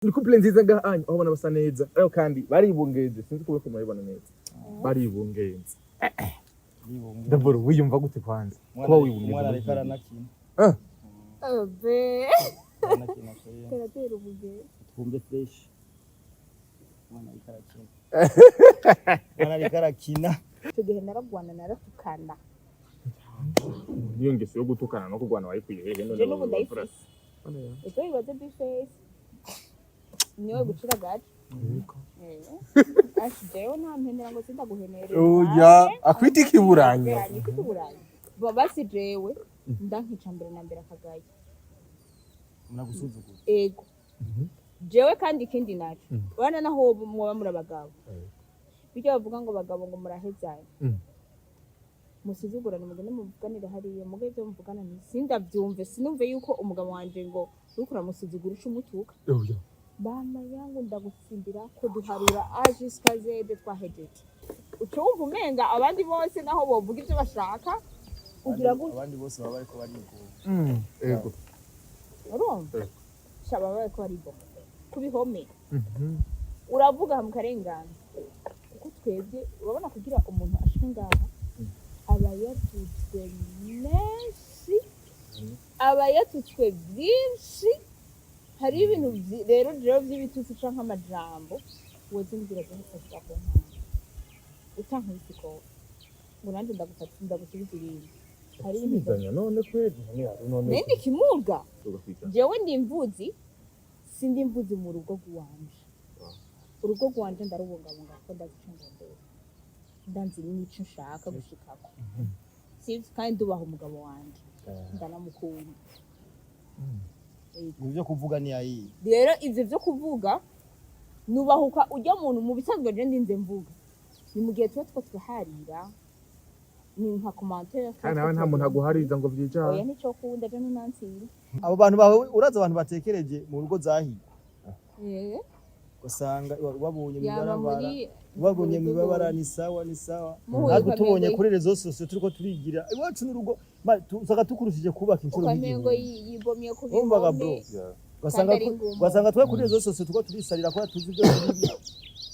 Ni couple nziza gahanye aho bona basa neza ariko kandi baribungenze sinzi ko bako muribona neza baribungenze Daboro wiyumva gute kwanza kuba wibungenze mwana rekara nakina be nakina koye karatera ubuge twumve fresh mwana rekara kina mwana rekara kina tugihe naragwana naratukana niyo ngeso yo gutukana no kugwana wayikwiye hehe je n'ubu ndayifise icyo bibaze biface niwe gucira gaje jewe nta mpendera ngo sindaguhenerera oya akwita ikiburanye basi jewe ndankica mbere na mbere akagaye mnagusuzugura ego jewe kandi ikindi naco bana naho muba muri abagabo bijya bavuga ngo bagabo ngo murahezanye musuzugurana mugende muvuganira hariya mugeze muvugana sindavyumve sinumve yuko umugabo wanje ngo urukura musuzugura umutuka oya bana yangu ndagusimbira ko duharura jusqu'à Z twahejeje ucumva umenga abandi bose naho bovuga ivyo bashaka kugira ngo abandi bose baba bariko barigo ego urumva shaba bariko barigo kubihome uravuga mu karengane kuko twebwe urabona kugira umuntu ashike ngaha abayatutswe menshi abayatutswe byinshi hari ibintu rero by'ibitutsi canke amajambo wozingira guhafasha ko utankubisiko ngo nanje ndagusubiza ibintu hari ibizanya none kwezi none nende kimuga jewe ndi imvuzi sindi imvuzi mu rugo rwanje urugo rwanje ndarubungabunga ko ndazicunga ndanzi n'icyo nshaka gushikako sivyo kandi dubaha umugabo wanje ndanamukunda ivyo kuvuga ni ayi rero ivyo byo kuvuga nubahuka ujya muntu mu bisanzwe je ndinze mvuga ni mu gihe tuba twaharira ni nka commentaire nawe nta muntu aguhariza ngo vyica oya nico kunda je n'unansira abo bantu bawe uraza abantu batekereje mu rugo zahi usanga wabonye mu babara ni sawa natwe tubonye kuri rezo sose turiko turigira iwacu n'urugo usanga tukurushije kubaka inkuru y'igihumbi yibomye ku bihombe ugasanga twe kuri rezo sose turiko turisarira ko tuzi ibyo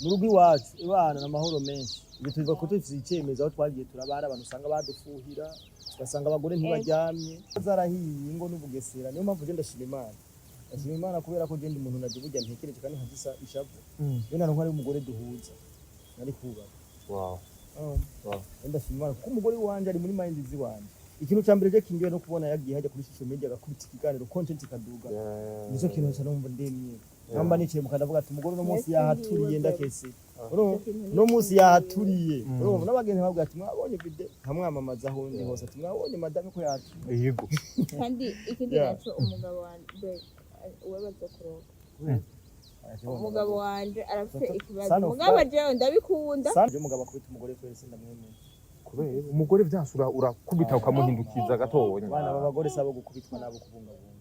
mu rugo iwacu ibana n'amahoro menshi ibyo tubiva ko tufite icyemezo aho twagiye turabara abantu usanga badufuhira ugasanga abagore ntibaryamye zarahiye ngo n'ubugesera niyo mpamvu genda shima Imana ashima Imana kubera ko genda umuntu naje burya ntekereje kandi nkagisa ishavu yo naronka ari umugore duhuza nari kubaka wow ndashima Imana kuko umugore wanje ari muri mind ziwanje ikintu cyambere je kingiwe no kubona yagiye hajya kuri social media agakubita ikiganiro content kaduga nizo kintu cyo numva ndemye namba niciye mukandavuga ati umugore no munsi yahaturiye ndakese no munsi yahaturiye n'abagenzi bavuga ati mwabonye video nkamwamamaza aho ndi hose ati mwabonye madame ko yaturiye yego kandi ikindi naco umugabo wanje uwebaza kuroga umugabo wanje arafite ikibazo mugabo jewe ndabikunda sanje umugabo akubita umugore kwese ndamwemeye kubera umugore vyasura urakubita ukamuhindukiza gatonya bana babagore sabo gukubitwa nabo kubungabunga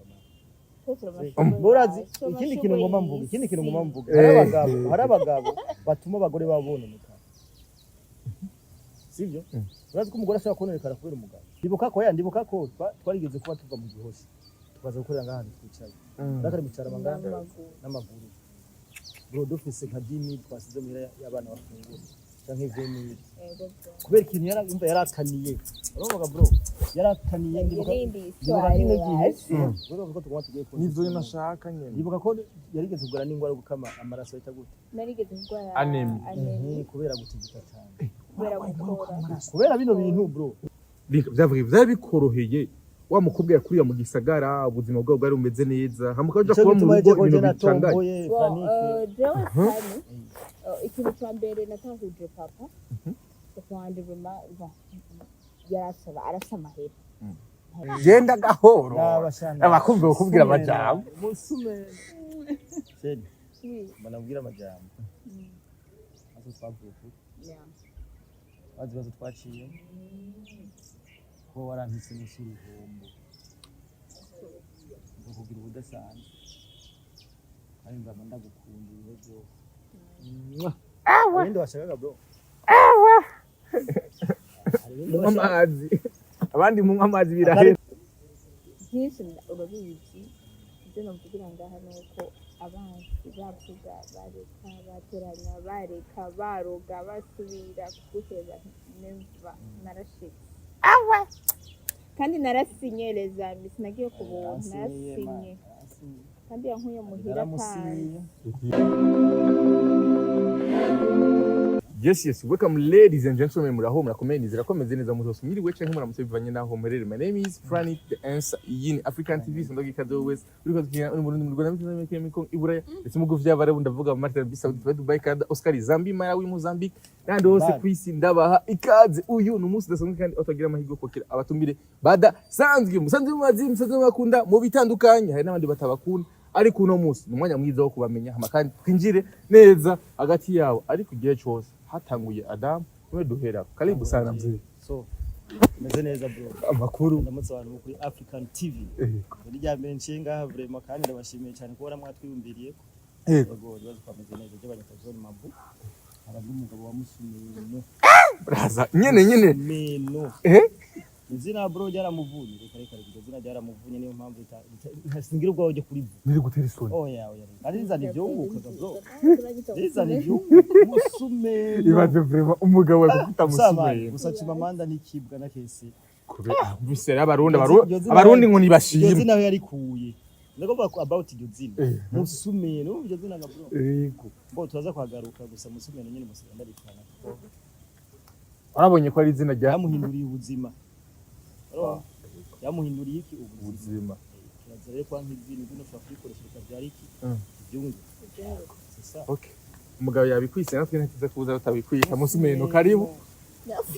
Murazi ikindi kintu ngomba mvuga hari abagabo batuma abagore babona mukara sivyo urazi ko umugore ashaka kononekara kubera umugabo ndibuka ko twarigeze kuba tuva mu gihoshi tukaza gukorera ngaha twicaye ndakari mucara manganga n'amaguru bro dufise nka 10 twasize mu y'abana bafungura canke 20 kubera ikintu yarakaniye urumva bro yarakaniye ndibuka kino gihe bro ko tugomba tugiye ko nivyo nashaka nyene ndibuka ko yarigeze kugura n'ingwara yo gukama amaraso ahita gute narigeze kugwara anemia kubera gutigita cyane kubera bino bintu bro vyari bikoroheye wa mukobwa yakuriye mu gisagara ubuzima bwawe bwari umeze neza hamukaje kuba mu rugo ibintu bicangaye ikintu cya mbere natahuje papa kwanje bema arasa amahera genda gahoro abakumva bakubwira amajambo musume sedi banabwira amajambo aso twavuye bazi twaciye ko warantise n'isuri hombo kugira ubudasanzwe kandi ndaba ndagukunda ibibazo wende washakaga bro amazi abandi mu amazi birahera byinshi urabizi ibyo navugira ngaha nuko abansi bavuga bareka bateranya bareka baroga basubira kuguheba neva narashitse kandi narasinye rezami sinagiye kubuntu narasinye kandi yankuye muhira kandi Yes, welcome ladies and gentlemen, muraho murakomeye nizera komeze neza muri hose mwiriwe canke muramutse bivanye naho murere. My name is Franny the answer in African TV sondogi kadowes uriko tukina uri muri Rwanda n'imwe kemiko iburaya ndetse mu guvya bare ndavuga Martin Bisa Dubai Canada Oscar Zambia Malawi Mozambique nandi hose kwisi ndabaha ikaze uyu numunsi dasanzwe kandi otagira amahigo kokira abatumire bada sanzwe musanzwe bakunda mu bitandukanye hari n'abandi batabakunda ariko uno munsi numwanya mwiza wo kubamenya kandi twinjire neza hagati yabo ariko igihe cyose hatanguye Adam we duhera karibu sana mzee so meze neza bro amakuru ndamutse abantu kuri African TV muri rya menshi ngaha vraiment kandi ndabashimiye cyane kubona mwatwiyumviriye yego bazo kwameze neza byo banyakazoni mabu abandi umugabo wa Musumeno braza nyene meno izina bro ryaramuvunye reka izina ryaramuvunye niyo mpamvu ntasingira ubwo waje kuri niri gutera isoni oya ari izana ibyunguka bro izana ibyunguka Musumeno ibaze vraiment umugabo wakufita Musumeno gusa Chimamanda nikibwa na kesi kube bisera abarundi ngo nibashimye izina naho yarikuye ndagoba about iryo zina Musumeno iryo zina nga bro yego bo tuzaza kwagaruka gusa Musumeno nyine musenda rikana arabonye ko ari izina rya yamuhinduriye ubuzima yamuhinduriye iki ubuzima kirazere kwa nk'izina ibintu ushobora kubikoresha bikabyara iki ibyungu okay umugabo yabikwise natwe ntakiza kuza batabikwisha Musumeno karibu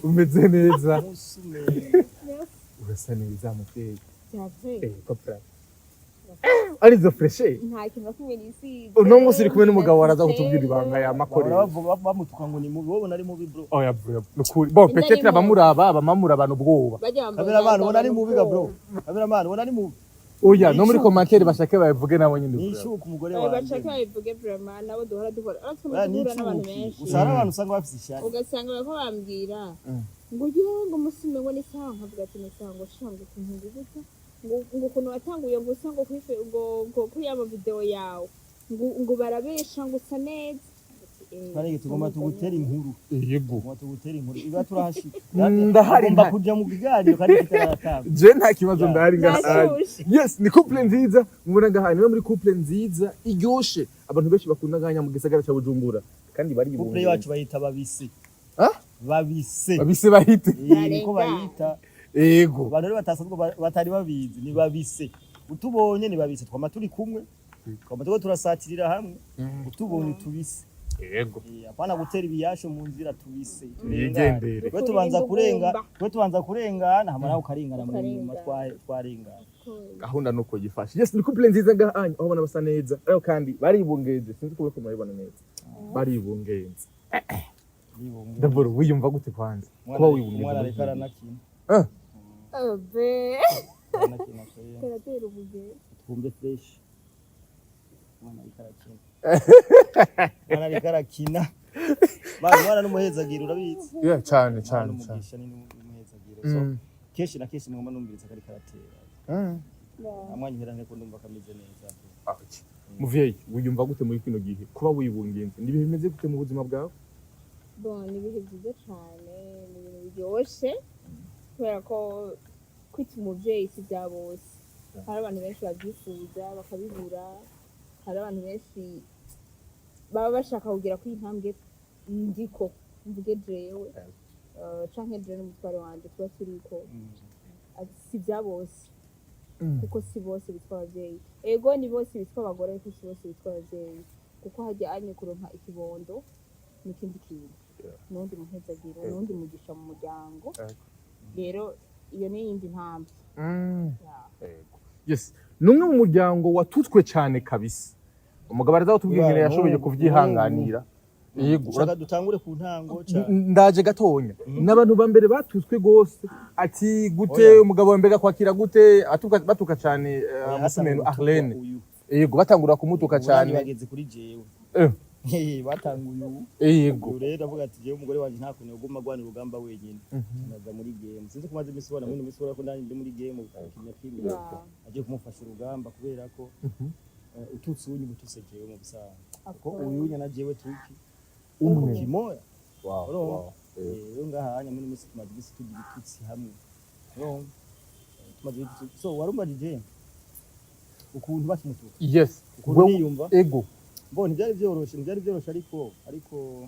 umeze neza Musumeno urasa neza muteye cyave kopra arizo freshe nta kintu kimwe nisi uno munsi uri kumwe n'umugabo waraza kutubwira ibanga ya makore bamutuka ngo ni mubi wowe nari mubi bro oya bro nukuri bo peut-être abamuraba abamamura abantu bwoba kabera abantu ubona ari mubi ga bro kabera abantu ubona ari mubi oya no muri commentaire bashake bavuge nabo nyine nishuka umugore wawe bashaka bavuge vraiment nabo duhora dukora aratuma n'abantu benshi usara abantu usanga bafite ishyari ugasanga bako bambwira ngo ngo Musumeno ngo ni sawa nkavuga ati ni sawa ngo shange kuntungu gusa ngo kuno watanguye ngo usanga ngo kuri aba video yawe ngo barabesha ngo usa neza kandi tugomba tugutera inkuru yego tugutera inkuru iba turahashika ndahari mba kujya mu biganiro kandi kitaratanga je nta kibazo ndahari ngaha yes ni couple nziza mubona ngaha ni muri couple nziza iryoshe abantu benshi bakunda nganya mu gisagara cya Bujumbura kandi bari ibungu couple yacu bayita babise babise bahite niko bayita yego abantu batasanzwe batari babizi ni babise utubonye ni babise twama turi kumwe twama tuko turasatirira hamwe utubonye tubise yego apana gutera ibiyasho mu nzira tubise turengendere twe tubanza kurengana hamara ukarengana mu nyuma twarengana gahunda nuko gifashe yes ni couple nziza ngahanye aho bana basa neza ariko kandi baribungenze sinzi ko bako muribona neza baribungenze ndaboro wiyumva gute kwanza kuba wibungenze mwana rekara nakina abe karatera ubuge twumve fresh mwana ikarakina mwana ikarakina mwana n'umuhezagiro urabizi yeah cyane umugisha ni n'umuhezagiro so keshi na keshi ngoma numviriza kari karatera amwanyu herane ko ndumva kameze neza muvyeyi wiyumva gute muri kino gihe kuba wibungenze ndibihe bimeze gute mu buzima bwawe bon ni bihe byiza cyane ni ibintu biryoshye kubera ko kwita umuvyeyi si bya bose hari abantu benshi babyifuza bakabibura hari abantu benshi baba bashaka kugira kuri intambwe ndiko mvuge jewe canke jewe n'umutware wanje tuba turiko si bya bose kuko si bose bitwa abavyeyi ego ni bose bitwa abagore ariko si bose bitwa abavyeyi kuko hajya anye kuronka ikibondo n'ikindi kintu n'undi muhezagiro n'undi mugisha mu muryango rero iyo ni yindi ntambwe yes numwe mu muryango watutswe cyane kabisa umugabo araza kutubwira ingene yashoboye kuvyihanganira yego ushaka dutangure ku ntango ndaje gatonya n'abantu ba mbere batutswe gose ati gute umugabo wa mbere kwakira gute batuka cyane Musumeno Arlene yego batangura kumutuka cyane bageze kuri jewe batanguye ubu yego rero avuga ati jewe umugore wanje nta kuntu yoguma gwana urugamba wenyine naza muri game sinzi kumaze imisibona muri imisibona ko ndani ndi muri game kinya kimwe aje kumufasha urugamba kubera ko ututsi unyi butuse jewe mu bisana ko uyu na jewe tuki umwe kimoya wow rero ngahanya muri misi tumaze gisi tugira itutsi hamwe no tumaze so warumajije ukuntu bakimutuka yes ukuntu niyumva ego mbona byari byoroshe ariko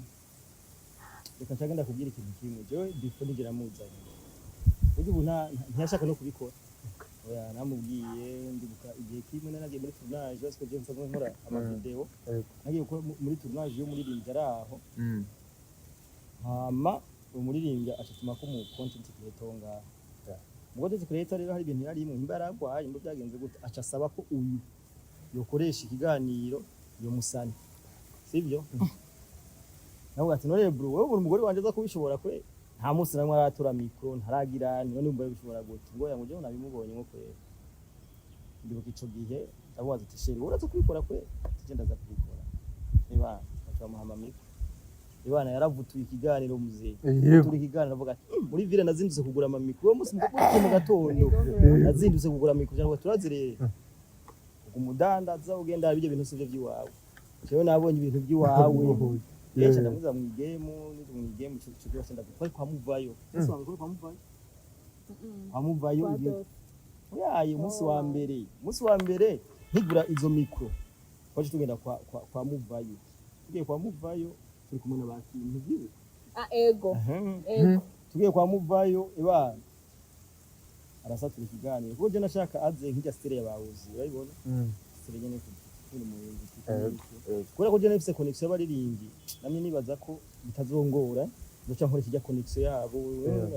reka cyagenda kubwira ikintu kimwe jewe bifo nigera muzanye ubu ntiyashaka no kubikora oya namubwiye ndibuka igihe kimwe nagiye muri tournage basiko je nsanzwe nkora amavideo nagiye gukora muri tournage yo muri Rinja raho hama umuririmbyi ashatuma ko mu content creator ngaho mu content creator rero hari ibintu yari imwe imbaragwaye mbo byagenze gute aca asaba ko uyu yokoresha ikiganiro yo musani sivyo nawe ati none bro wowe umugore wanje za kubishobora kwe nta munsi namwe aratura micro ntaragira none umbaye bishobora gute ngo yango je nabimubonye nko kwe ndibuka ico gihe ndabaza ati sheri uraza kubikora kwe tugenda za kubikora niba acamuhama micro ibana yaravutuye ikiganiro muzee turi ikiganiro avuga ati muri ville nazindutse kugura ama micro munsi mu gatondo nazindutse kugura micro cyangwa turazirere umudandaza ugenda ibyo bintu sivyo by'iwawe cyo nabonye ibintu by'iwawe yecha ndamuza mu game cyo cyose ndakora kwa muvayo ese wangora kwa muvayo yayi umunsi wa mbere nkigura izo micro kwaje tugenda kwa muvayo tugiye kwa muvayo turi kumwe n'abaki ntibiwe ego tugiye kwa muvayo ibana arasatura ikiganiro kuko je nashaka aze nk'ijya style y'abawuzi urabibona style nyene kuri mu kubera ko je nefise connection y'abaririmbi namwe nibaza ko bitazongora ndoca nkora kijya connection yabo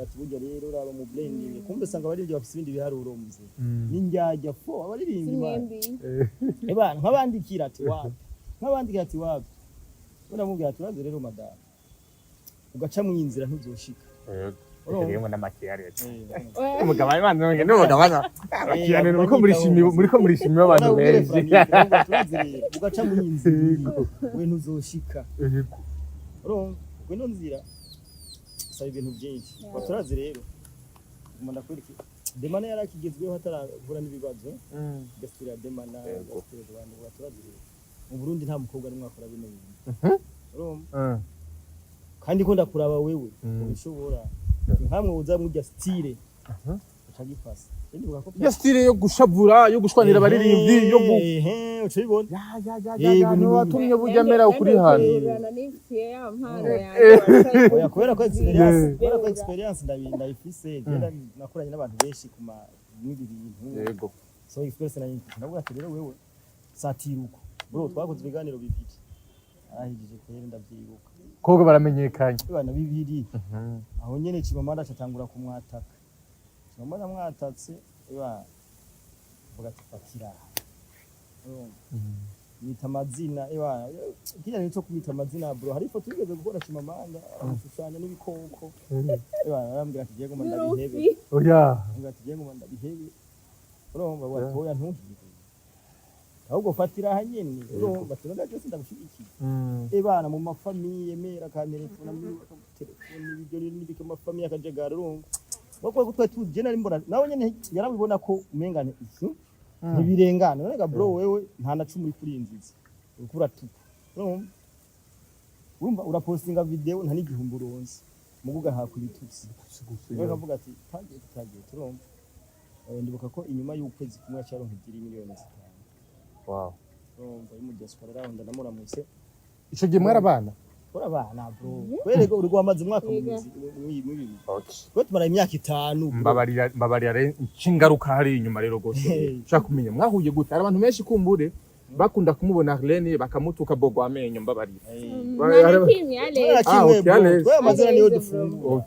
ati burya rero raba mu blending kumbe sanga abaririmbyi bafise ibindi biharuro muze ninjyajya fo abaririmbi bana nkabandikira ati wapi uramubwira turaze rero madame ugaca mu inzira ntuzoshika Yego n'amakiyare umugabo amanze ngene n'umugabo akiyane muriko murishimiye abantu benshi ugaca mu inzira we ntuzoshika we nzira saba ibintu byinshi baturaze rero ngomba ndakwereka demana yarakigezweho hataravura n'ibibazo gasira demana gasira abantu baturaze rero mu Burundi nta mukobwa ari mwakora bino bintu kandi ko ndakuraba wewe ubishobora nkamwe uza mujya style ucagifasa ya style yo gushavura yo gushwanira abaririmbyi yo ucibona no watumye bujya mera ukuri hano oya kubera ko experience ndayifise genda nakoranye n'abantu benshi kuma n'ibi bintu yego so experience navuga ati rero wewe satiruko bro twakoze ibiganiro bibiri arahijije kwera ndavyibuka koga baramenyekanye bana bibiri aho nyene Kibamanda cyatangura kumwataka Kibamanda mwatatse vuga ati fatira nita amazina kija nico kumita amazina bro hari ifoto yigeze gukora Kibamanda amushushanya n'ibikoko arambwira ati Diego manda bihebe oya ati Diego manda bihebe urumva watoya ntugiye ahubwo fatira hanyene urumva turonda cyose ndabushigikiye bana mu mafamiye mera ka telefone muri telefone ibyo n'ibike mafamiye akajagara urumva bako gutwa tuje nari mbona nawe nyene yarabibona ko umengane ifu ntibirengana none bro wewe nta na 10 kuri inzizi ukura tuku urumva urapostinga video nta n'igihumbi uronse muguga hakubitutsi rero kavuga ati tagiye turumva ndibuka ko inyuma y'ukwezi kumwe cyaronka 2 miliyoni wow mu diaspora raunda namuramutse ico gihe mwarabana urabana bro werego uri gwamaze mwaka mubibi ko tumara imyaka 5 mbabarira ingaruka hari inyuma rero gose ushaka kumenya mwahuye gute abantu menshi kumbure bakunda kumubona Arlene bakamutuka bogo amenyo mbabarira amazina niyo dufunga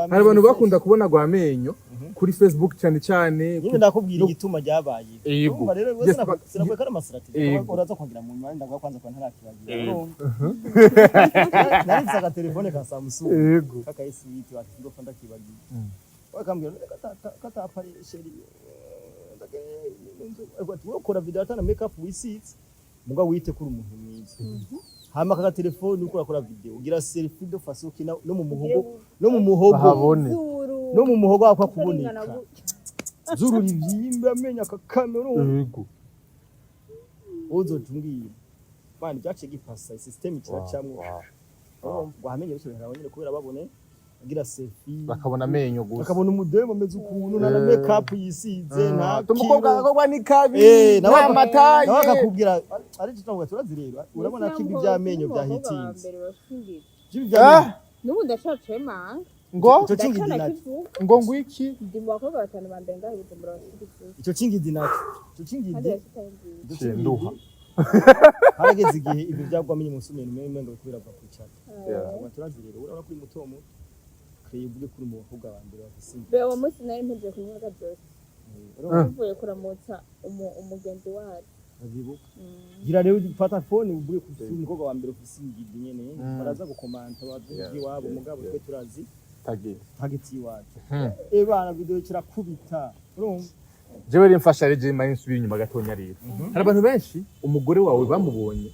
hari abantu bakunda kubona gwa amenyo kuri Facebook cyane nyine ndakubwira igituma ryabaye urumva rero wese sinakweka n'amasirati uraza kwangira mu mwanya ndagwa kwanza kwa ntarakibagira naritsa ka telefone ka Samsung kaka S8 wakindo fanda kibagira wakambira kata apari sheri ukora video atana make up wisits muga wite kuri umuntu mwiza hama kaka telefone uko akora video ugira selfie do fasoki no mu muhogo habone no mu muhogo akwa kuboneka zuru rivyimba amenya ka kamera yego uzotungiye bandi byaciye gipasa system kiracamwe wamenye bisubira abanyene kubera babone agira selfie bakabona amenyo gusa bakabona umudemo ameze ukuntu na makeup yisize nta umukobwa akogwa ni kabi nawe mataye nawe akakubwira ari cyo turazireba urabona ko ibi byamenyo byahitinze nubu ndashaje manga ngo icyo kingidi nacyo ngo ngwiki ndi mu bakobwa batanu bambere ngaho bitumura bafite icyo kingidi nacyo icyo kingidi nduha harageze igihe ibyo byagwamenye mu sumene mwe ngo kubera bwa kwicara turazireba urabona kuri muto muto kreye uvuge kuri mu bakobwa bambere bafise be uwo munsi nari mpejeje kunywa byose uvuye kuramutsa umugenzi wacu azibuka gira rero fata phone uvuye ku umukobwa wa mbere ufise ingidi nyene baraza gukomanta bavugi wabo mugabo twe turazi tageti wacu bana video kirakubita urumva jewe rimfasha reje mari nsubira inyuma gatonya rero hari abantu benshi umugore wawe bamubonye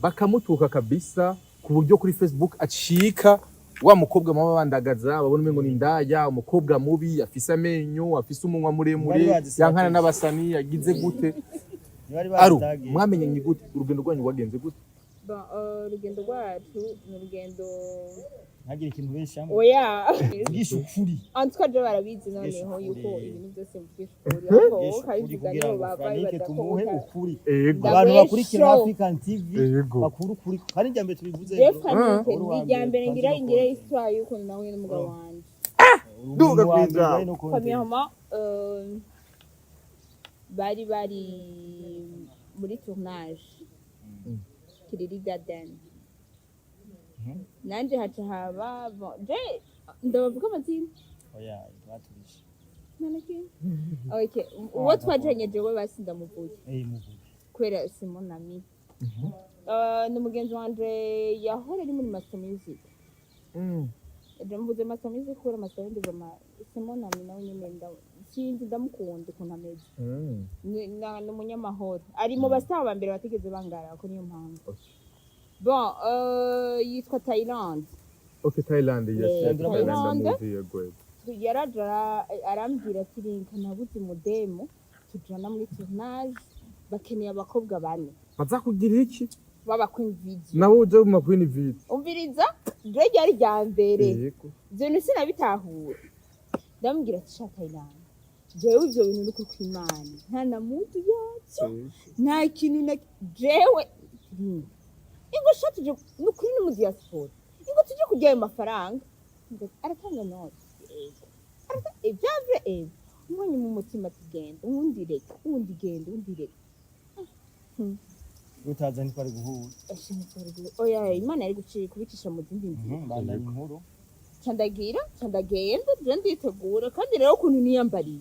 bakamutuka kabisa ku buryo kuri Facebook acika wa mukobwa mama bandagaza babona umengo ni ndaya umukobwa mubi afise amenyo afise umunwa muremure yankana n'abasani yagize gute aru mwamenye ni gute urugendo rwanyu wagenze gute urugendo rwacu ni urugendo ntagira ikintu benshi hamwe oya bwisha ukuri antwaje barabizi noneho yuko ibintu byose mubwisha ukuri aho kabivuga nibo babaye badakumuhe ukuri ego abantu bakurikira African TV bakuru kuri kandi njya mbere tubivuze njya mbere ngira histoire yuko nawe n'umugabo wanje duga kwiza premièrement bari muri tournage kiriri garden nanje haca haba je ndabavuga amazina oya twaturisha nanaki okay uwo twajenyeje we basinda muvuye muvuye kwera Simonami ni mugenzi wanje yahora ari muri Master Music mvuze Master Music kora Master Music Simonami nawe nyene sinzi ndamukunda ukuntu ameze ni umunyamahoro ari mu basaba bambere bategeze bangara ko niyo mpamvu bon yitwa Thailand okay Thailand yes Thailand yaraja arambwira ati rinka nabuze mudemo tujana muri tournage bakeneye abakobwa bane baza kugira iki baba queen video nawe uje mu queen video umviriza je ryari rya mbere je sinabitahura ndambwira ati shaka Thailand jewe ivyo bintu nuko kwimana nta na mutu yacu nta kintu na jewe ingo shatuje nukuri no mu diaspora ingo tuje kujya ayo mafaranga aratanga noti ivyavre umwanya mu mutima tugenda undi reka undi genda undi reka utaza ni kwari guhura oya imana yari gucira kubicisha mu zindi nzira bandanye inkuru candagenda je nditegura kandi rero ukuntu niyambariye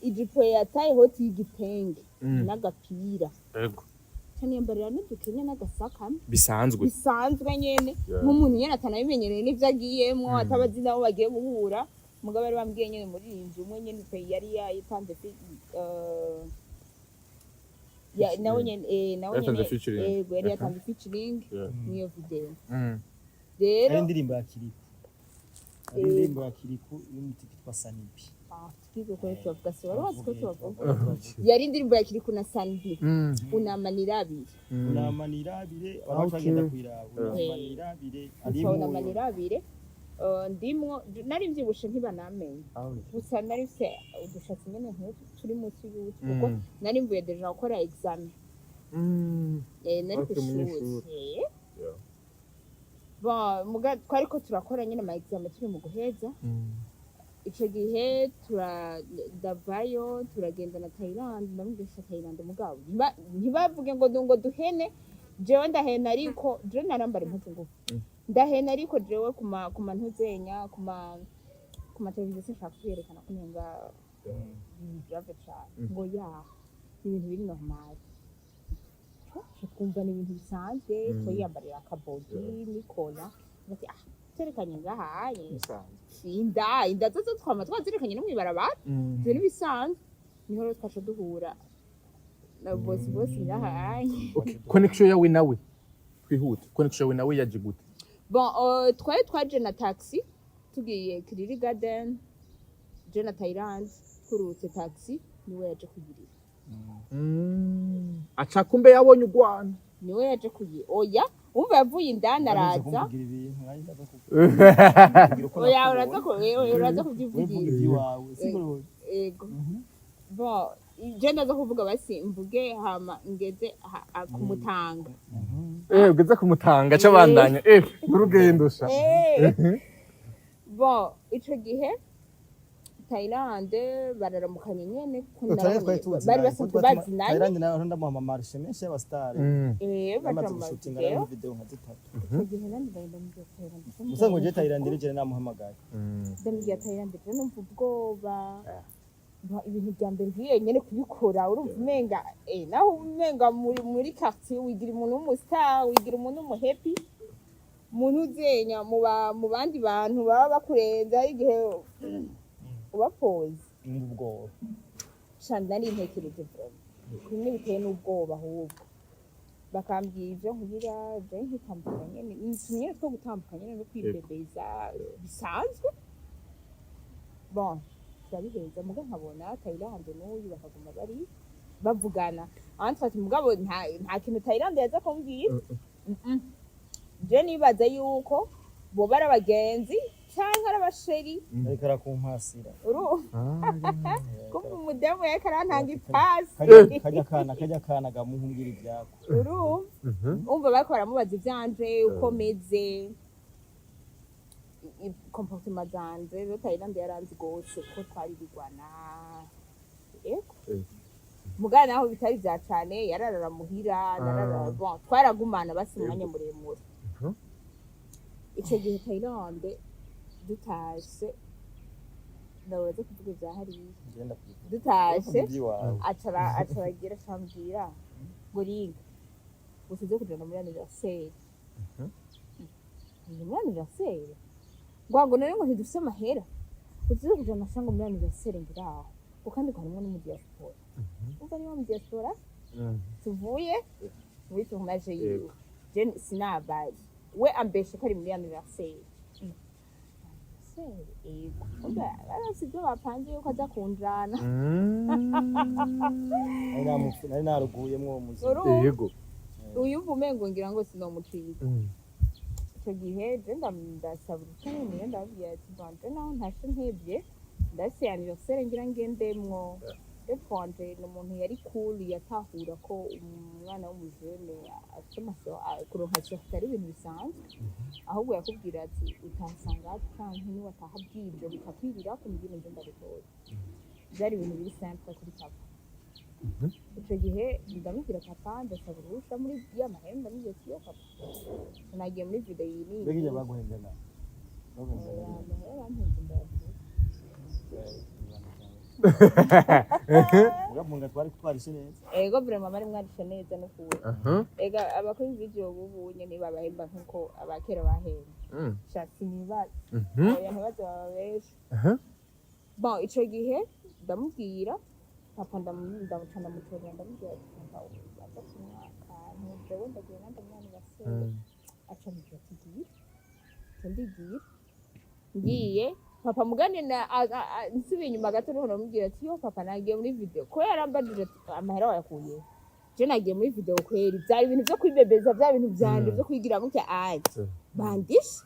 ijipo yataye hoti y'igitenge n'agapira yego niyambarira n'udukenya n'agasaka bisanzwe nyene nk'umuntu nyene atanabimenyereye n'ivyo agiyemwo atabazi nabo bagiye guhura mugabo bari bambwiye nyene muri iyi nzu umwe nyene yari yayitanze nawe nyene yego yari yatanze featuring niyo video rero indirimbo ya Kiriku y'umuti kitwa Sanibi yari indirimbo ya Kiriku na Sanibi unamanirabire abantu bagenda kwiraba unamanirabire ndimwo nari mvyibushe ntibanamenye gusa nari se udushatsi nyene nk'utu turi munsi y'utu kuko nari mvuye deja gukora examen nari kushuri muga twariko turakora nyene ama examen turi mu guheza ico gihe ndavayo turagenda na Thailand ndamwigisha Thailand mugabo ntibavuge ngo duhene jewe ndahena ariko je narambara impuzu ngufi ndahena ariko jewe kuma ntuzenya kuma televiziyo nshaka kwerekana ko nenga jave cyane ngo ya ibintu biri normal kumva ni ibintu bisanzwe ko yambarira akabodi n'ikona bati terekanye ngahaye inda zozo twama twazerekanye no mwibarabara byo ni bisanzwe niho rero twaca duhura na boss ngahaye connection yawe nawe twihute connection yawe nawe yaje gute bon twaje na taxi tugiye Kiriri Garden je na Thailand kurutse taxi niwe yaje kugirira aca kumbe yabonye urwana niwe yaje kuyi oya umva yavuye indani araza oya uraza kubyivugira ego bo je ndaza kuvuga basi mvuge hama ngeze kumutanga ugeze kumutanga ca bandanya n'urugendo sha bo ico gihe Thailand bararamukanye nyene bari basanzwe bazinanye Thailand naho ndamuha amarshe menshi y'abastar baca mu shootinga video nka zitatu ico gihe nandi bagenda mu Thailand musango je Thailand rije namuhamagaye ndamubwira Thailand je numva ubwoba ibintu bya mbere ngiye nyene kubikora urumva umenga naho umenga muri quartier wigira umuntu w'umustar wigira umuntu w'umuhappy umuntu uzenya mu bandi bantu baba bakurenza igihe ubapoze ubwoba shanda nari ntekereje bimwe biteye n'ubwoba ahubwo bakambwira ivyo nkugira je nkitambukanye nyene two gutambukanye no kwibebeza bisanzwe bon turabiheza muga nkabona Thailand n'uyu bakaguma bari bavugana abandi ati mugabo nta kintu Thailand yaza kumbwira je nibaza yuko bo bari abagenzi canke ari abasheri ariko arakumpasira kumva umudamu yariko arantanga ipasi kajya kana gamuhungira ivyako umva bariko baramubaza ivyanje uko meze comportement zanje rero Thailand yaranzi gose ko twari bigwana mugana aho bitari vya cane yararara muhira nararara bon twaragumana basi umwanya muremure ico gihe Thailand dutashe ndabaza kuvuga vya hariya dutashe acaragira cambwira ngo ringa usize kujana muri anniversaire muri anniversaire ngo nari ngo ntidufise amahera usize kujana shanga muri anniversaire ngiraho ukandi ko harimo n'umu diaspora uva niba mu diaspora tuvuye muri tournage yiwe je sinabaye we ambeshe ko ari muri anniversaire barasibyo bapangiye yuko aza kunjana nari naruguyemwo uwo muzima yego uyumva umengo ngira ngo sinomuciza ico gihe je ndasaba urukundo ndababwira ati banje naho ntashe ntebye ndase anniversaire ngira ngendemwo eponje n'umuntu yari cool yatahura ko umwana w'umujene asomaso kuronka cyafite ari ibintu bisanzwe ahubwo yakubwira ati utasanga canke ni wataha bwibyo bikakwirira ku mbyino nje ndabitoye byari ibintu biri simple kuri papa ico gihe ndamubwira papa ndasaba urusha muri ya mahembe n'iyo kiyo papa nagiye muri video yini begije baguhendana Munga twari twarishe neza. Ego vraiment mari mwarishe neza no kuwe. Ega abakora video bubu nyene babahemba nkuko abakera bahemba. Shati niba. Oya ntibazo babesha. Bon ico gihe ndamubwira papa ndamucana mutora ndamubwira ati aza kumwaka ntujewe ndagiye nanda mwana basere. Aca mubwira ati ngiye papa mugani na nsubiye inyuma gato niho namubwira ati yo papa nagiye muri video ko yarambajije amahera wayakuye je nagiye muri video kweri byari ibintu byo kwibebeza bya bintu byanje byo kwigira gutya aje bandisha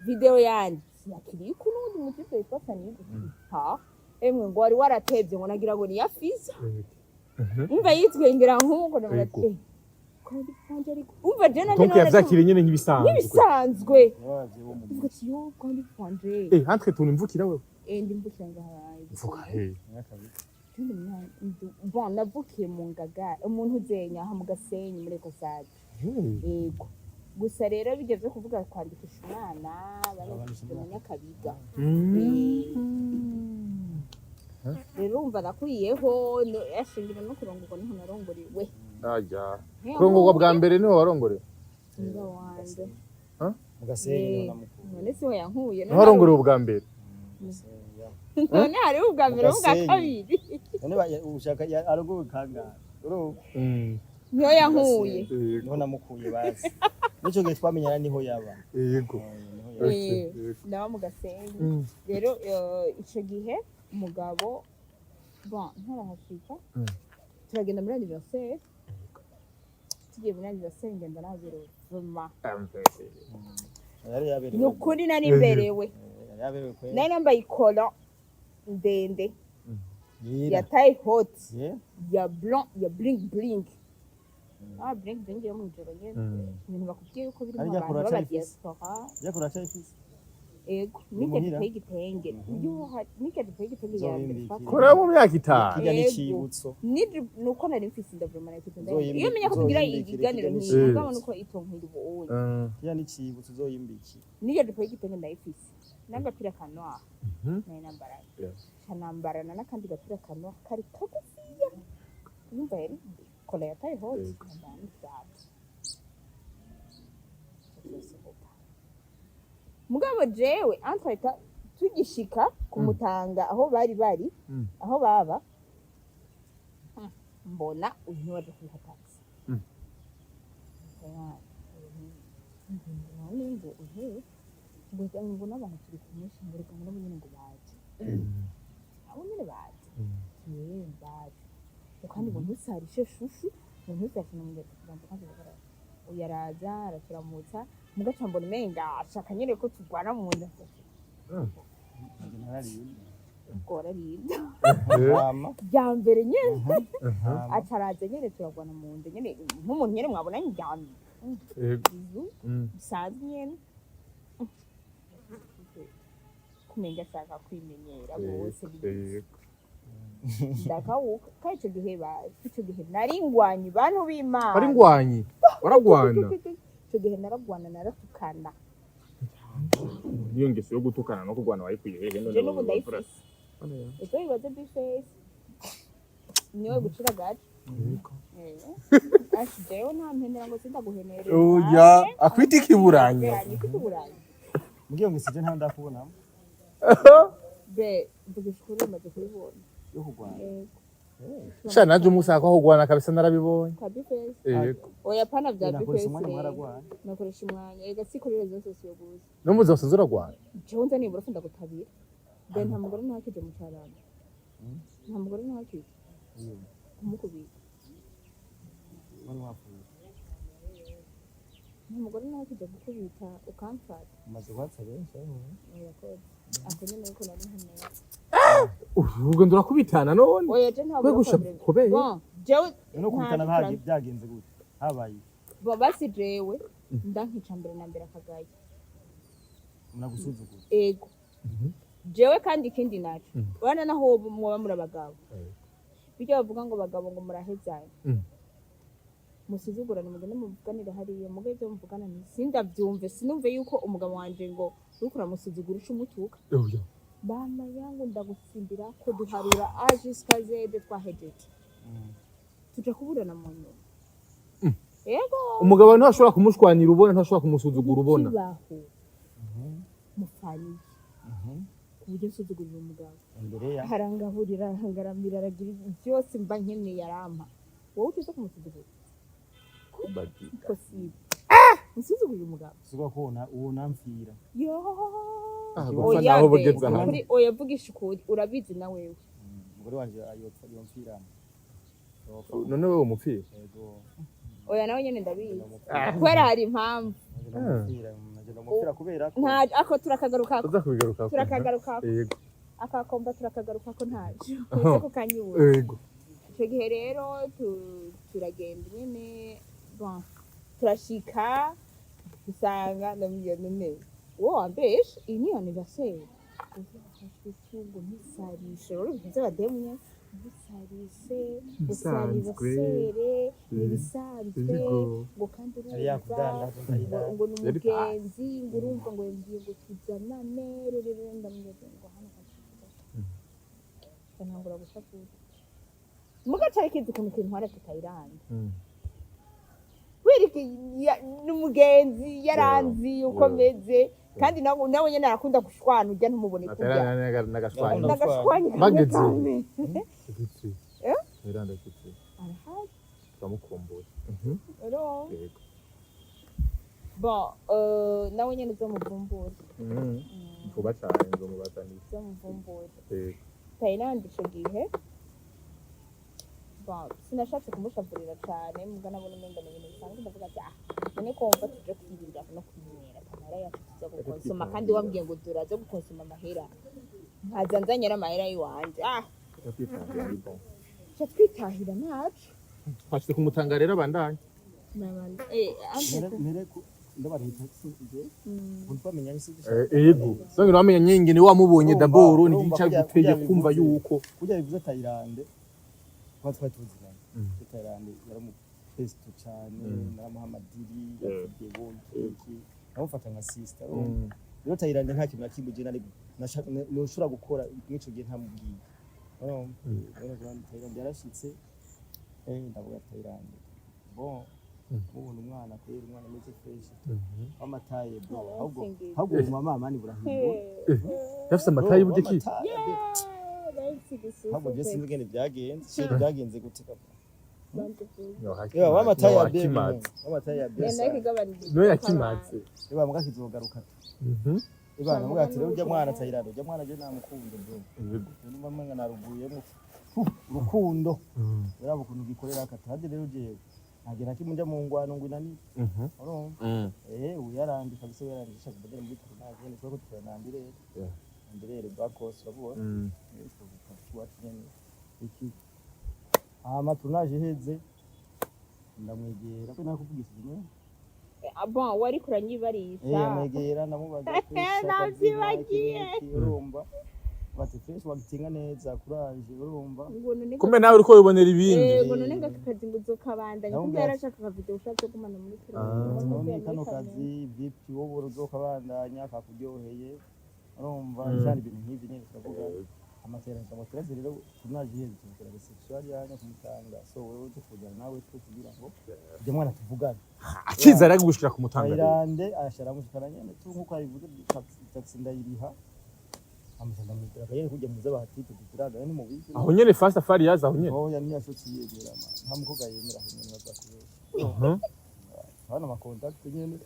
video yandi yakiri kunundi mutipe ifata ni ha emwe ngo wari waratevye ngo nagira ngo ni yafiza umva yitwengera nkuko namurate kandi panje ariko umva je na donc yavyakire nyene nkibisanzwe uvuga ati yo kandi panje hantre tunimvukira wewe ndimvukira ngahaye mvuka bon navukiye mu Ngagara umuntu uzenya aha mu Gasenyi muri Kosage yego gusa rero bijye byo kuvuga kwandikisha umwana barabishije mu Nyakabiga rero umva nakuriyeho yashingira no kurongorwa niho narongoriwe ajya kurongorwa bwa mbere niho warongore ngo wande mu Gasenyi namukuru none se we yankuye niho warongoriwe bwa mbere none hari ubwa mbere ubwa kabiri none ushaka arugo kanga uru niho yankuye niho namukuye bazi nico gihe twamenyana niho yaba yego ndaba mu Gasenyi rero ico gihe umugabo bon ntarahashika turagenda muri anniversaire tugiye muri anniversaire ngenda naberewe vraiment yari yaberewe ni ukuri nari mberewe yaberewe kwe nari nambaye ikora ndende ya taille haute ya blanc ya bling bling bling bling yo mu ijoro nyene ibintu bakubwiye yuko biri mu bantu baba diaspora yakora cyafise ego nike igitenge nike igitenge ya mbere kora mu myaka itanu kijya n'ikibutso nuko nari mfise ndavumana kitende iyo menya ko tugira ikiganiro ntivuga nuko itonkira ubuye kijya n'ikibutso uzoyimbiki nike igitenge ndayifise n'agapira kanwa nayo nambarana n'akandi gapira kanwa kari kagufiya numva yari kola ya taille haute mugabo jewe antweka tugishika kumutanga aho bari aho baba mbona uyu waje kwiha taxi ngo n'abantu turi kumwisha ngo reka ngo nyine ngo baje abo nyine baje baje kandi ngo ntusarishe shushu ngo ntusashine mu gihe tugambo kandi bagara uyaraza araturamutsa mugaca mbona umenga ashaka nyine ko turwana mu nda gora rinda bya mbere nyine acaraze nyine turagwana mu nda nyine nk'umuntu nyine mwabona njyamye bisanzwe nyine kumenga ashaka kwimenyera bose ndakawuka kandi icyo gihe nari ngwanyi bantu b'Imana ari ngwanyi waragwana icyo gihe naragwana naratukana niyo ngeso yo gutukana no kurwana wayikuye hehe none n'ubu ndayifise icyo bibaze bifese niwe gucira gace jewe nta mpenera ngo sindaguhenere oya akwita ikiburanye mugiye ngo sije nta ndakubonamo be mvugishukuri maze kubibona yo kugwana sha naje umusaka aho gwana kabisa narabibonye kabifese yego oya pana bya bifese nakoresha umwanya ega sikorera zose siyo gusa no muzo zuragwana jewe nza nibura funda gutabira be nta mugore ntakije mu cyarana nta mugore ntakije kumukubita mwana wafuye nta mugore ntakije gukubita ukamfata maze kwatsa benshi aho yakoze akonye nuko nari hano ubwo ndurakubitana none oya je ntabwo kwegusha kubeye jewe no kubitana baje byagenze gute habaye basi jewe ndankica mbere na mbere akagaye munagusuzugura ego jewe kandi ikindi naco bana naho muba muri abagabo bijya bavuga ngo bagabo ngo murahezanye musuzugurane mugende muvuganira hariya mugeze muvugana sindavyumve sinumve yuko umugabo wanje ngo urukura musuzugura umutuka bana yangu ndagusimbira ko duharura jusqu'à Z twahejeje tuja kuburana mu nyuma yego umugabo ntashobora kumushwanira ubona ntashobora kumusuzugura ubona mufani kubyo suzugurira umugabo imbere ya harangaburira hangaramira aragira byose mba nkeneye yarampa wowe utuze kumusuzugura possible musuzugurira umugabo suga kubona uwo namfira yo oya aho bugeza hano oya vugisha ukuri urabizi na wewe umugore wanje ayotsa yomfira none wewe umupfira yego oya nawe nyene ndabizi kwera hari impamvu umupira kubera ko nta ako turakagaruka turakagaruka yego akakomba turakagaruka ko ntaje ko kanyibura yego icyo gihe rero turagenda nyene bon turashika usanga ndamubwira none wowe wambeshe iyi ni anniversaire ushobora ntisarishe rero bivuze abademwe ntisarishe anniversaire ibisanzwe ngo kandi urumva ngo ni umugenzi ngo urumva ngo ngiye ngo tuzanane rero ndamubwira ngo hano kanangura gushakura mugacari kizi ukuntu kintwara tutayiranga wiriki n'umugenzi yaranzi uko meze kandi nawe nyene arakunda gushwana ujya ntumubone kurya nagashwanya bageze iki miranda kiti arahaje tumukumbuye ero bon nawe nyene zo muvumbura vuba cyane zo mubatani zo muvumbura Thailand ico gihe sinashatse kumushavurira cyane muga nabona umenga ni ibintu bisanzwe ndavuga ati none ko wumva tuje kwirira no kwinywera amahera yacu tuza gukonsoma kandi wambwiye ngo turaza gukonsoma amahera nkaza nzanyera amahera y'iwanje cyo twitahira nacu twashyize kumutanga rero abandanye ego songe wamenya nyingi ni wamubonye daboro ni gica guteye kumva yuko kujya bivuze Thailand twari tuziranye Thailand yaramufesto cyane naramuhamadiri yatubwiye iki namufata nka sister rero Thailand nta kintu nakimuje nushobora gukora nk'ico gihe ntamubwiye Thailand yarashitse ndavuga Thailand bon ubona umwana kwera umwana meze fresh amataye bro ahubwo mama mani burahimbo yafise amataye budeki ahubwo je sinzi ngene byagenze guteka wamataye ya baby wamataye ya baby no yakimatse mbwa kizogaruka ibana mbwa ati rero ujya mwana Thailand ujya mwana je namukunde bro ni mama ngana naruguyemo urukundo rero ukuntu gikorera akatade rero jewe agera kimunja mu ngwano ngwinani uyarandi kabisa yarandisha kubagera muri Thailand ni ko turanandire ndire bakos bavuga iki tunaje heze ndamwegera ko nakuvugishije ne bon wari kuranyibarisha mwegera ndamubaza navyibagiye urumva bati fresh wagitinga neza kuraje urumva kumbe nawe uriko wibonera ibindi yego none ngakazi nguzo kabandanya kumbe yarashaka ka video ushatse kumana muri none kano kazi vipi wowe uzokabandanya kakuryoheye urumva cyane ibintu nk'ibi nyine turavuga amaterance rero tunaje heze tukora sexual yanya kumutanga so wewe tukujana nawe kugira ngo ujye mwana tuvugane akiza ari gushira kumutanga Thailand ashara mushikana nyene tu nkuko abivuze taxi ndayiriha amuzanda mutera kayene kujya muze bahatite tukiraga ni mu bizi aho nyene fast afari yaza aho nyene oya ni yashotse yegera man nta mukoga yemera aho nyene bazakubesha hano ma contact nyene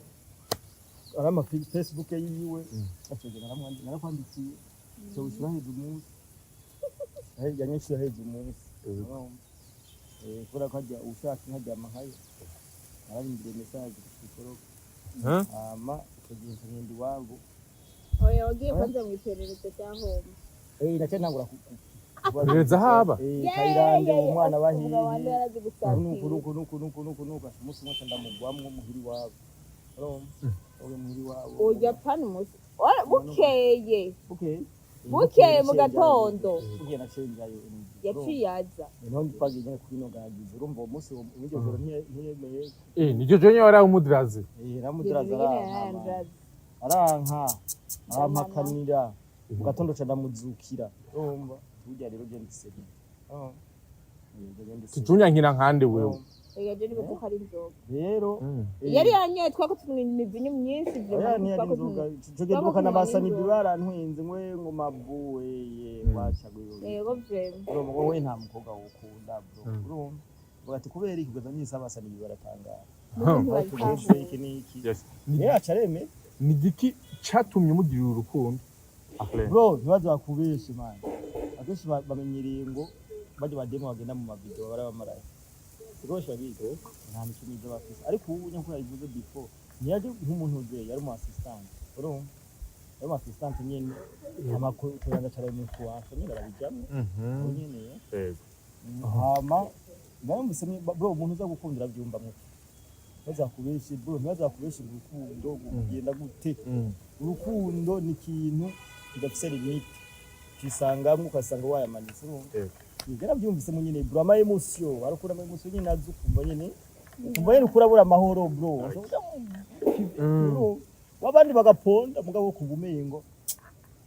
arama Facebook yiwe acogera naramwandi narakwandikiye cyo ushira hejuru umunsi yanyeshira hejuru umunsi kora kajya ushaka nkajya amahaye arabindire message kukoroka kugira ngende wangu oya wagiye kwanza mu iperereza cyahoma nace ntangura kugereza haba Thailand umwana bahiye nuko umunsi umwe ndamugwamwo muhiri wabo muhiri wabo oya pana umunsi bukeye mu gatondo yaciyaza niho twagiye kuri no gagize urumva umunsi w'iryo joro ntiyemeye niryo jonye wari umudiraze aranka arampakanira mu gatondo ca ndamuzukira urumva burya rero je ndisebe tujunyankira nkande wewe egaje nibe ko hari inzoga rero yari yanyoye twako imivinyo myinshi byo twako tugeduka nabasani bibara ntwinze ngwe ngo mabuwe wacaguye yego vrem urumva wowe nta mukobwa wukunda bro urumva ugati kubera ikigeza n'isabasani bibara tangara iki niki acareme ni giki catumye umugirira urukundo bro ntibaza bakubeshe man akenshi bamenyereye ngo baje bademo bagenda mu mavideo barabamaraye Rwose babigo nta mikino ibyo bafise ariko ubu nko yabivuze before niyaje nk'umuntu uze yari mu assistant urumva yari mu assistant nyene amakuru kuyanga cyane mu kuwafa nyine barabijyamo nyene hama ndamuse bro umuntu uza gukundira byumba mwe bazakubeshi bro ntibazakubeshi urukundo kugenda gute urukundo ni ikintu kidafise limite kisangamwe ukasanga wayamanitse Ngera byumvise mu nyine bro ama emotion arukura ama emotion nyine azukumva nyine ukurabura amahoro bro wabandi bagaponda mugabo kugumeye ngo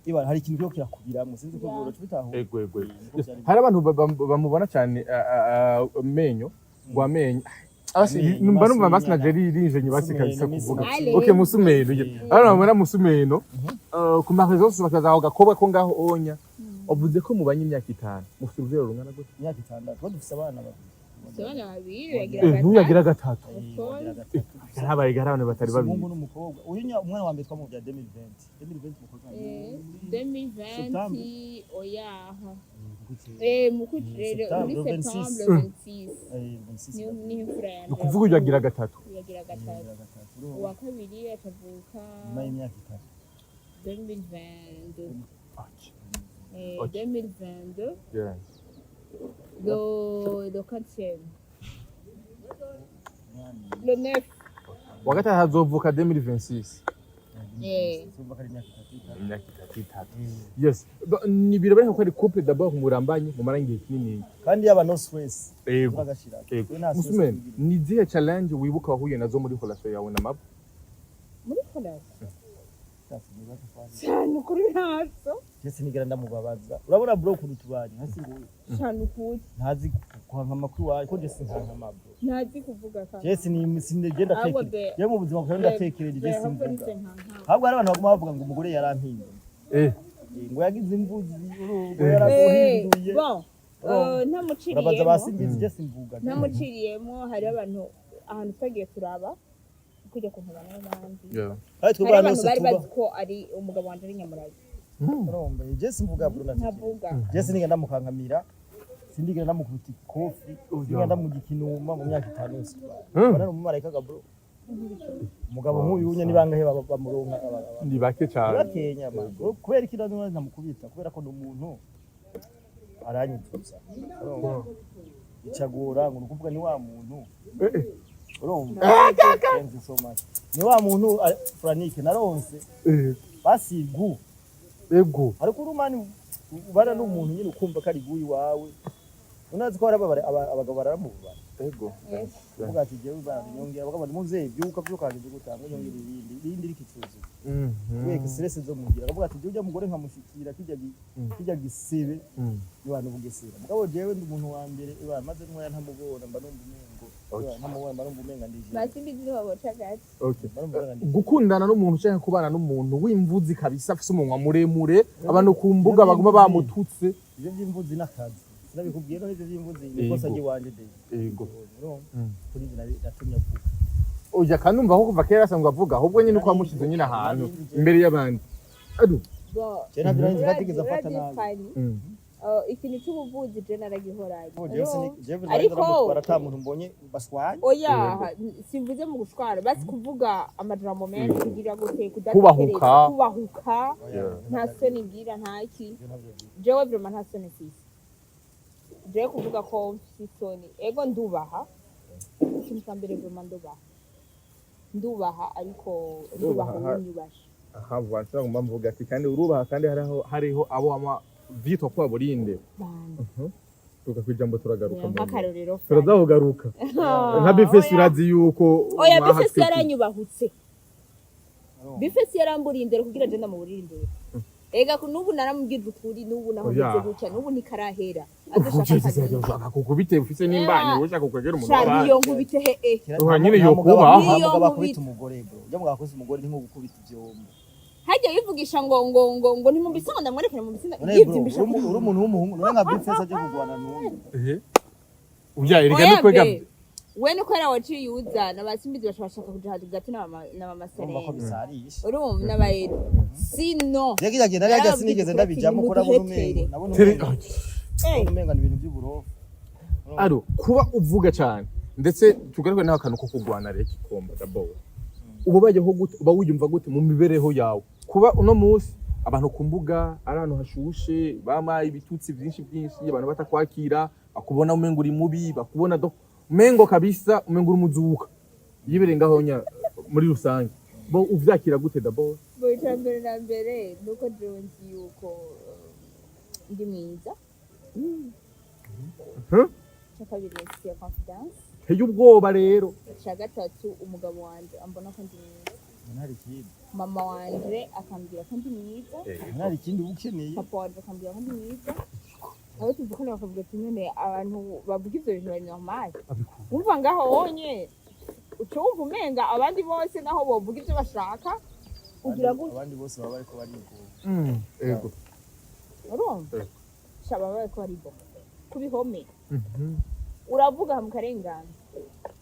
iba hari ikintu cyo kirakubiramo sinzi ko bro tubitaho ego hari abantu bamubona cyane menyo gwa menyo numva numva masina jeri rinje nyibasi kabisa kuvuga okay musumeno bamubona musumeno ku marezo zose bakazaho gakoba ko ngaho onya Obuze ko mubanye imyaka 5 mufite uruvero rungana gute imyaka 6 dufite abana babiri yagira gatatu habaye garabane batari babiri umuntu n'umukobwa uyu umwana wa mbere twa mu bya 2020 mukobwa 2020 oyaha mu kwicira muri septembre 26 ni imfura yanjye ukuvuga uyagira gatatu uwa kabiri atavuka nyuma y'imyaka 2022 yeah le 4e le 9 wa gatatu hazovuka 2026 imyaka itatu yes ni birabere ko ari couple d'abord murambanye mu marangiye kinini kandi yaba no stress bagashira musume ni zihe challenge wibuka wahuye nazo muri relation yawe na mabo muri relation cyane kuri ntazo Jesse nigera ndamubabaza urabona bro kuntu tubanye hasi ngo cyane ukuri ntazi kuhanka makuru wawe ko Jesse nkanka mabo ntazi kuvuga kandi Jesse ni sinigenda tekere yo mu buzima bwawe ndatekereje Jesse mvuga ahubwo hari abantu baguma bavuga ngo umugore yarampinze ngo yagize imbuzi urugo yaraguhinduye ntamuciriyemo urabaza basimbizi Jesse mvuga ntamuciriyemo hari abantu ahantu twagiye turaba kujya kuntubana n'abandi hari twabana bari bazi ko ari umugabo wanje ari nyamurayi urumva Jesse mvuga bro ntavuga Jesse nigenda mukankamira sindigera ndamukubita kofi nigenda ndamugikinuma mu myaka 5 yose bana umumarayika ga bro umugabo nk'uyu unye nibangahe bamuronka ndi bake cyane bakenya bro kubera ikirano namukubita kubera ko umuntu aranyitsa icagura ngo nukuvuga ni wa muntu urumva ni wa muntu franike naronse basigu ego ariko urumani bara n'umuntu nyine ukumva ko ari guyi wawe unazi ko abagabo baramuba ego uvuga ati jewe baranyongera bakaba muze byuka byukaje gutanga nyongera irindi rikicuzo weke stress zo mugira akavuga ati jewe mugore nkamushikira kijya gisebe y'abantu bugesera mugabo jewe ndi umuntu wa mbere maze nkoya ntamubona mba numva umengo ntamubona mba numva umenga ndije basimbizi baboca gati okay gukundana n'umuntu cyangwa kubana n'umuntu w'imvuzi kabisa afise umunwa muremure abantu ku mbuga baguma bamututse ivyo by'imvuzi n'akazi nabikubwiye no ivyo by'imvuzi nikosa giwanje de yego kuri natumye avuga oya kanumva aho kuva kera asanga avuga ahubwo nyine uko amushize nyine ahantu imbere y'abandi adu cyane birangiza katigeza afata nabi ikintu cy'ubuvuzi je naragihoranye ariko baratamuntu mbonye baswanye oya simvuze mu gushwara basi kuvuga amajambo menshi kugira gute kubahuka nta soni ngira ntaki jewe vraiment nta soni mfise jewe kuvuga ko mfise soni ego ndubaha ikintu cya mbere vraiment ndubaha ariko ndubaha unyubasha aha vansa ngomba mvuga ati kandi urubaha kandi hariho abo ama vito kwa burinde tuka kwijambo turagaruka nk'akarorero turazavugaruka nka bifesi urazi yuko oya bifesi yaranyubahutse bifesi yaramburindira kugira je ndamuburindira ega nubu naramubwiza ukuri nubu nahoze gutya nubu nikarahera azashaka kukubite ufise n'imbanyi ushaka kukwegera umuntu wawe iyo nkubite nyine yo kuba iyo bakubita umugore bro yo mwakoze umugore nko gukubita ivyombo hajya yivugisha ngo ntimumbise ngo ndamwerekane mu bitsinda yivyimbisha uri umuntu w'umuhungu none nka bifesi aje kugwana n'undi ubya erega no kwega we niko era waciye uzana basimbizi bashaka kujahada gati na mama Serena urumva n'abayero sino yagenda yajya sinigeze ndabijamo ko nabona umenga ibintu by'uburofu aro kuba uvuga cyane ndetse tugaruke naho kantu ko kugwana reki komba daboro ubu bajeho gute uba wiyumva gute mu mibereho yawe kuba uno munsi abantu kumbuga arantu hashushe bama ibitutsi byinshi abantu batakwakira bakubona umengo uri mubi bakubona umengo kabisa umengo uri muzuka yiberengaho nya muri rusange bo uvyakira gute daboro bo itambere na mbere nuko jonzi yuko ndi mwiza kabiri ya confidence heyo ubwoba rero cya gatatu umugabo wanje ambona ko ndi mwiza ntari kindi mama wanje akambwira ko ndi mwiza ntari kindi ukeneye papa wanje akambwira ko ndi mwiza aho tuvukana bakavuga ati nyene abantu bavuga ivyo bintu bari normal umva ngaho wonye ucumva umenga abandi bose naho bovuga ivyo bashaka ugira gutya abandi bose baba bariko barigo yego urumva shaba bariko barigo kubihome uravuga mu karengane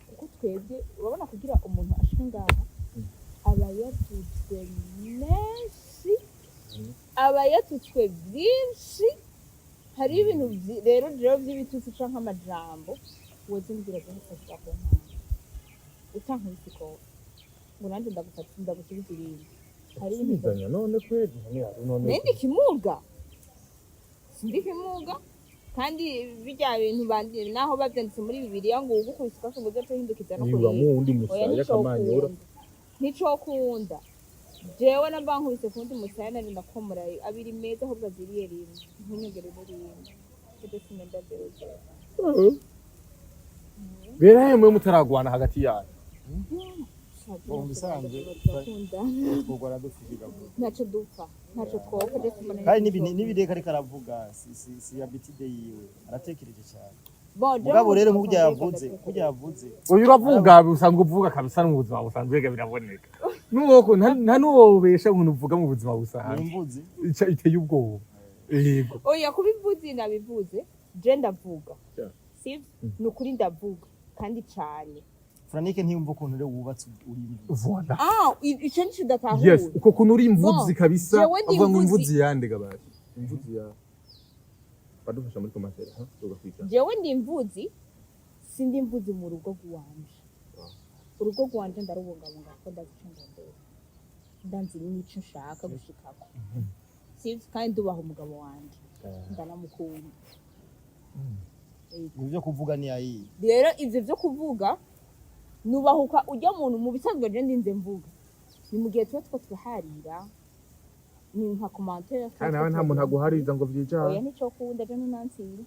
kuko twebwe urabona kugira umuntu ashike ngaha aba yatutswe menshi aba yatutswe byinshi hari ibintu rero by'ibitutsi canke amajambo wozimbwira byose ko utankubise ko ngo nanje ndagusubiza ibintu hari ibizanya none kwezi none nende kimuga sindi kimuga kandi bijya bintu bandi naho bavyanditse muri bibiliya ngo ugukubise ko ngo uzoce hindukiza no niba mu wundi musaya kamanyura nico kunda jewe nabankubise kundi musaya nari ndakomora abiri meza ahubwo aziriye rimwe ntunyegere rimwe cyo simenda beje berahe mwe mutaragwana hagati yayo bisanzwe twogora dufugira ntaco dupfa ntaco twoka je tumana kandi nibireka ariko aravuga si abitide yiwe aratekereje cyane mugabo rero nk'urya yavuze uyu uravuga usanga uvuga kabisa no mu buzima busanzwe biraboneka nuko nta nuwobesha umuntu uvuga mu buzima busanzwe imvuzi iteye ubwoba yego oya kubivuze nabivuze je ndavuga sivyo nukuri ndavuga kandi cyane Franike ntiyumva ukuntu rero wubatse uri imvuzi voilà ico nico datahura yes uko kuntu uri imvuzi kabisa avuga ngo imvuzi yande gabaje imvuzi ya badufasha muri komantere tugakwita jewe ndi imvuzi sindi imvuzi mu rugo rwanje urugo rwanje ndarubungabunga ko ndazicunga mbere ndanzi nico nshaka gushikako sivyo kandi dubaha umugabo wanje ndanamukunda ibyo kuvuga ni ayi rero ivyo byo kuvuga nubahuka ujya muntu mu bisanzwe je ndinze mvuga ni mu gihe tuba twaharira ni nka commentaire kandi nawe nta muntu aguhariza ngo vyijana oya nico kunda je nunansira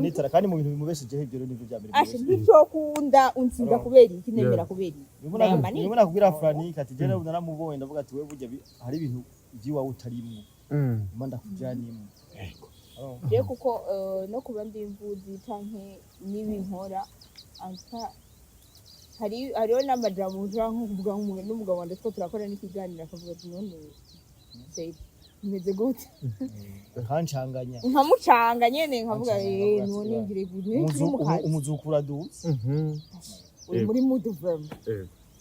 nitara kandi mu bintu bimubeshejeho ibyo rero nivyo bya mbere ashe nico kunda unsinda kubera iki nemera kubera iki nimuna kubwira Franike ati je rero naramubonye ndavuga ati we burya hari ibintu vyiwawe utarimwe manda kujanimwe je kuko no kuba ndi imvuzi canke nibi nkora anta hariho n'amajambo nshaka kuvuga n'umugabo wanje two turakora n'ikiganiro akavuga ati none nimeze gute kancanganya nkamucanga nyene nkavuga none ngire gute umuzukura dutse uri muri mood verb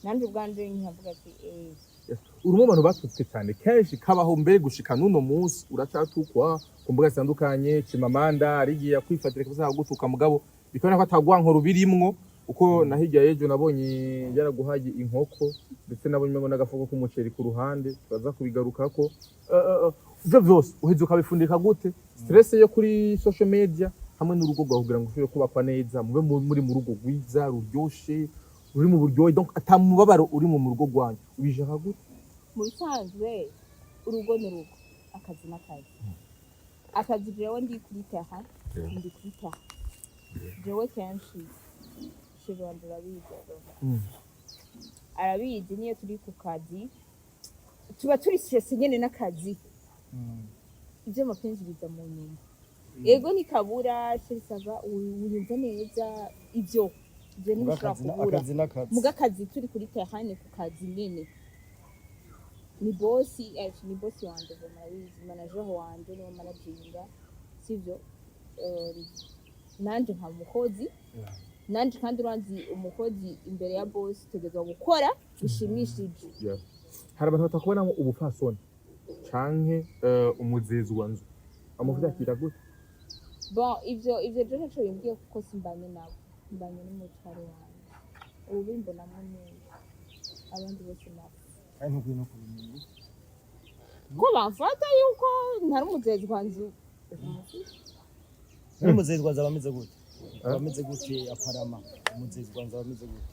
nanje ubwanje nkavuga ati urimo abantu batutse cyane kenshi kabaho mbere gushika nuno munsi uracatukwa ku mbuga zitandukanye Chimamanda arigiye kwifatira kuza gutuka mugabo bikora ko atagwanko rubirimwo uko nahijya yejo nabonye yaraguhaye inkoko ndetse nabonye ngo n'agafuko k'umuceri ku ruhande baza kubigarukako ivyo vyose uheze ukabifundika gute stress yo kuri social media hamwe n'urugo rwawe kugira ngo ushobore kubakwa neza mube muri mu rugo rwiza ruryoshe uri mu buryohe donc atamubabaro uri mu rugo rwanyu ubijaka gute mu bisanzwe urugo n'urugo akazi n'akazi akazi jewe ndi kuri taha jewe kenshi shibanda arabizi niyo turi ku kazi tuba turi stress nyene n'akazi ivyo mapenzi biza mu nyuma ego nikabura shirisava uyumva neza ivyo je nishobora kubura muga kazi turi kuri terrain ku kazi nyene ni bosi wanje manager wanje niwe managinga sivyo nanje nka mukozi nanje kandi uranzi umukozi imbere ya bosi tegezwa gukora bishimishije hari abantu batakubonamo ubupfasoni canke umuzezwa nzu amuvuga akira gute bon ivyo je ntaco bimbwiye kuko simbanye nabo mbanye n'umutware wanje ubu bimbonamo neza abandi bose nabo kandi ntukwiye no kubimenya ko bamfata yuko ntari umuzezwa nzu n'umuzezwa nzu abameze gute abameze gute aparama umuzezwa nzu abameze gute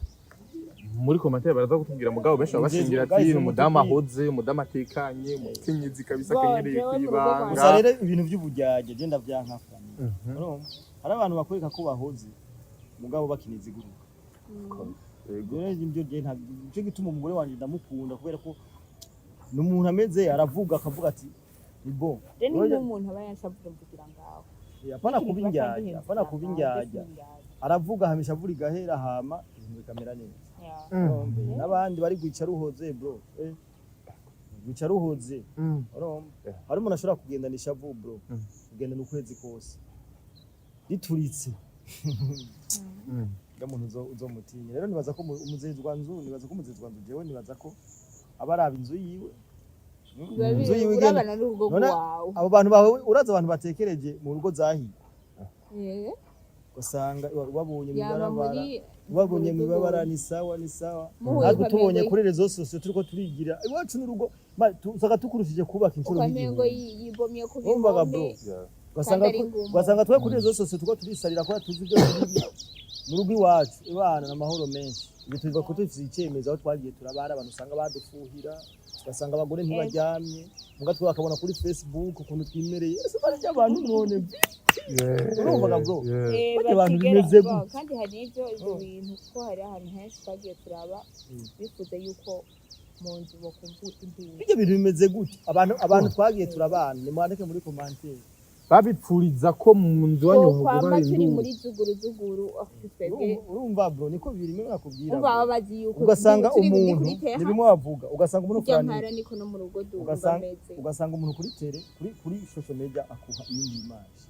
muri komantere baraza kutubwira mugabo benshi babashingira ati umudamu ahoze umudamu atekanye umukenyezi kabisa kenyereye kwibanga gusa rero ibintu by'ubujyaje je ndavyanka hari abantu bakwereka ko bahoze mugabo bakiniza iguruka rero ibyo je nta cyo gituma umugore wanje ndamukunda kubera ko n'umuntu ameze aravuga akavuga ati ni bon rero ni umuntu aba yanshavuga mvugira ngaho apana kubinjyaja aravuga hamisha avura igahera hama ibintu bikamera neza n'abandi bari gwicara uhoze bro gwicara uhoze hari umuntu ashobora kugendanisha vu bro kugendana ukwezi kose rituritse gamuntu uzomutinya rero nibaza ko umuzezwa nzu jewe nibaza ko abaraba inzu yiwe inzu yiwe igenda urabana n'urugo rwawe abo bantu bawe uraza abantu batekereje mu rugo zahiye eh usanga babonye mu yaba barabara muri babonye mu babara ni sawa Muhuye natwe ukamengo tubonye kuri rezo sosiyo turiko turigira iwacu n'urugo usanga tukurushije kubaka inshuro ukamengo y'igihumbi yibomye ku Wumvaga bro bihome ugasanga twe kuri rezo sosiyo turiko turisarira ko tuzi ibyo turi mu rugo iwacu ibana n'amahoro menshi ibyo tubiva ko tufite icyemezo aho twagiye turabara abantu usanga badufuhira ugasanga abagore ntibaryamye muga twakabona kuri Facebook ukuntu twimereye ese barya abantu none urumvaga bro abantu bimeze gute kandi hari ibyo bintu ko hari ahantu henshi twagiye turaba bifuza yuko mu nzu bakumva induru ibyo bintu bimeze gute abantu twagiye turabana ni mwandike muri commentaire babipfuriza ko mu nzu wanyu kwama turi muri zuguru twebwe urumva bro niko birimo nakubwira umva babazi yuko ugasanga umuntu nibimo wavuga ugasanga umuntu cyangara niko no mu rugo ugasanga umuntu kuri tele kuri social media akuha iyindi image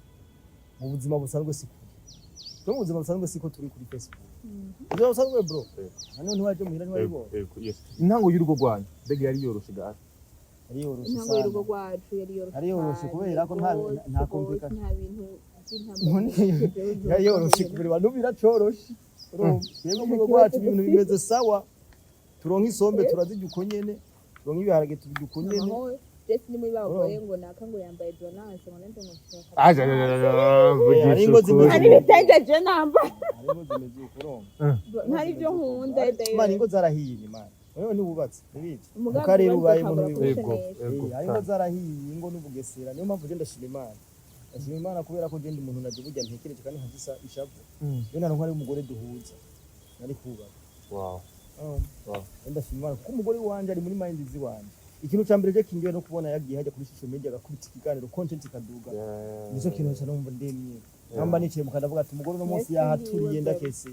mu buzima busanzwe siko mu buzima busanzwe siko turi kuri Facebook ibyo busanzwe bro hano ntiwaje muhira ntiwayibona intango y'urugo rwanyu mbega yari yoroshe gato intango y'urugo rwacu yari yoroshe kubera ko nta komplika nta bintu by'intambara yari yoroshe kubera abantu biracoroshe yego mu rugo rwacu ibintu bimeze sawa turonka isombe turazijya uko nyene turonka ibiharage tubijya uko nyene Jesse ni muri bagoye ngo naka ngo yambaye donance ngo nende ngo hari ingo zimeze ari bitenge je namba hari ingo zimeze uko ntari byo nkunda imana ingo zarahiye imana wewe ni wubatse nibizi mukareba ubaye mu yego hari ingo zarahiye ingo n'ubugesera niyo mpamvu je ndashima imana ndashima imana kubera ko je ndi umuntu naje burya ntekereje kandi nkagisa ishavu yo naronka ari umugore duhuza nari kubaka wow ndashima imana ko umugore wanje ari muri mind ziwanje ikintu cyambere je kingiye no kubona yagiye hajya kuri social media agakubita ikiganiro content ikaduga nizo kintu cyane numva ndemye namba niciye mukadavuga ati umugore no munsi yahaturiye ndakese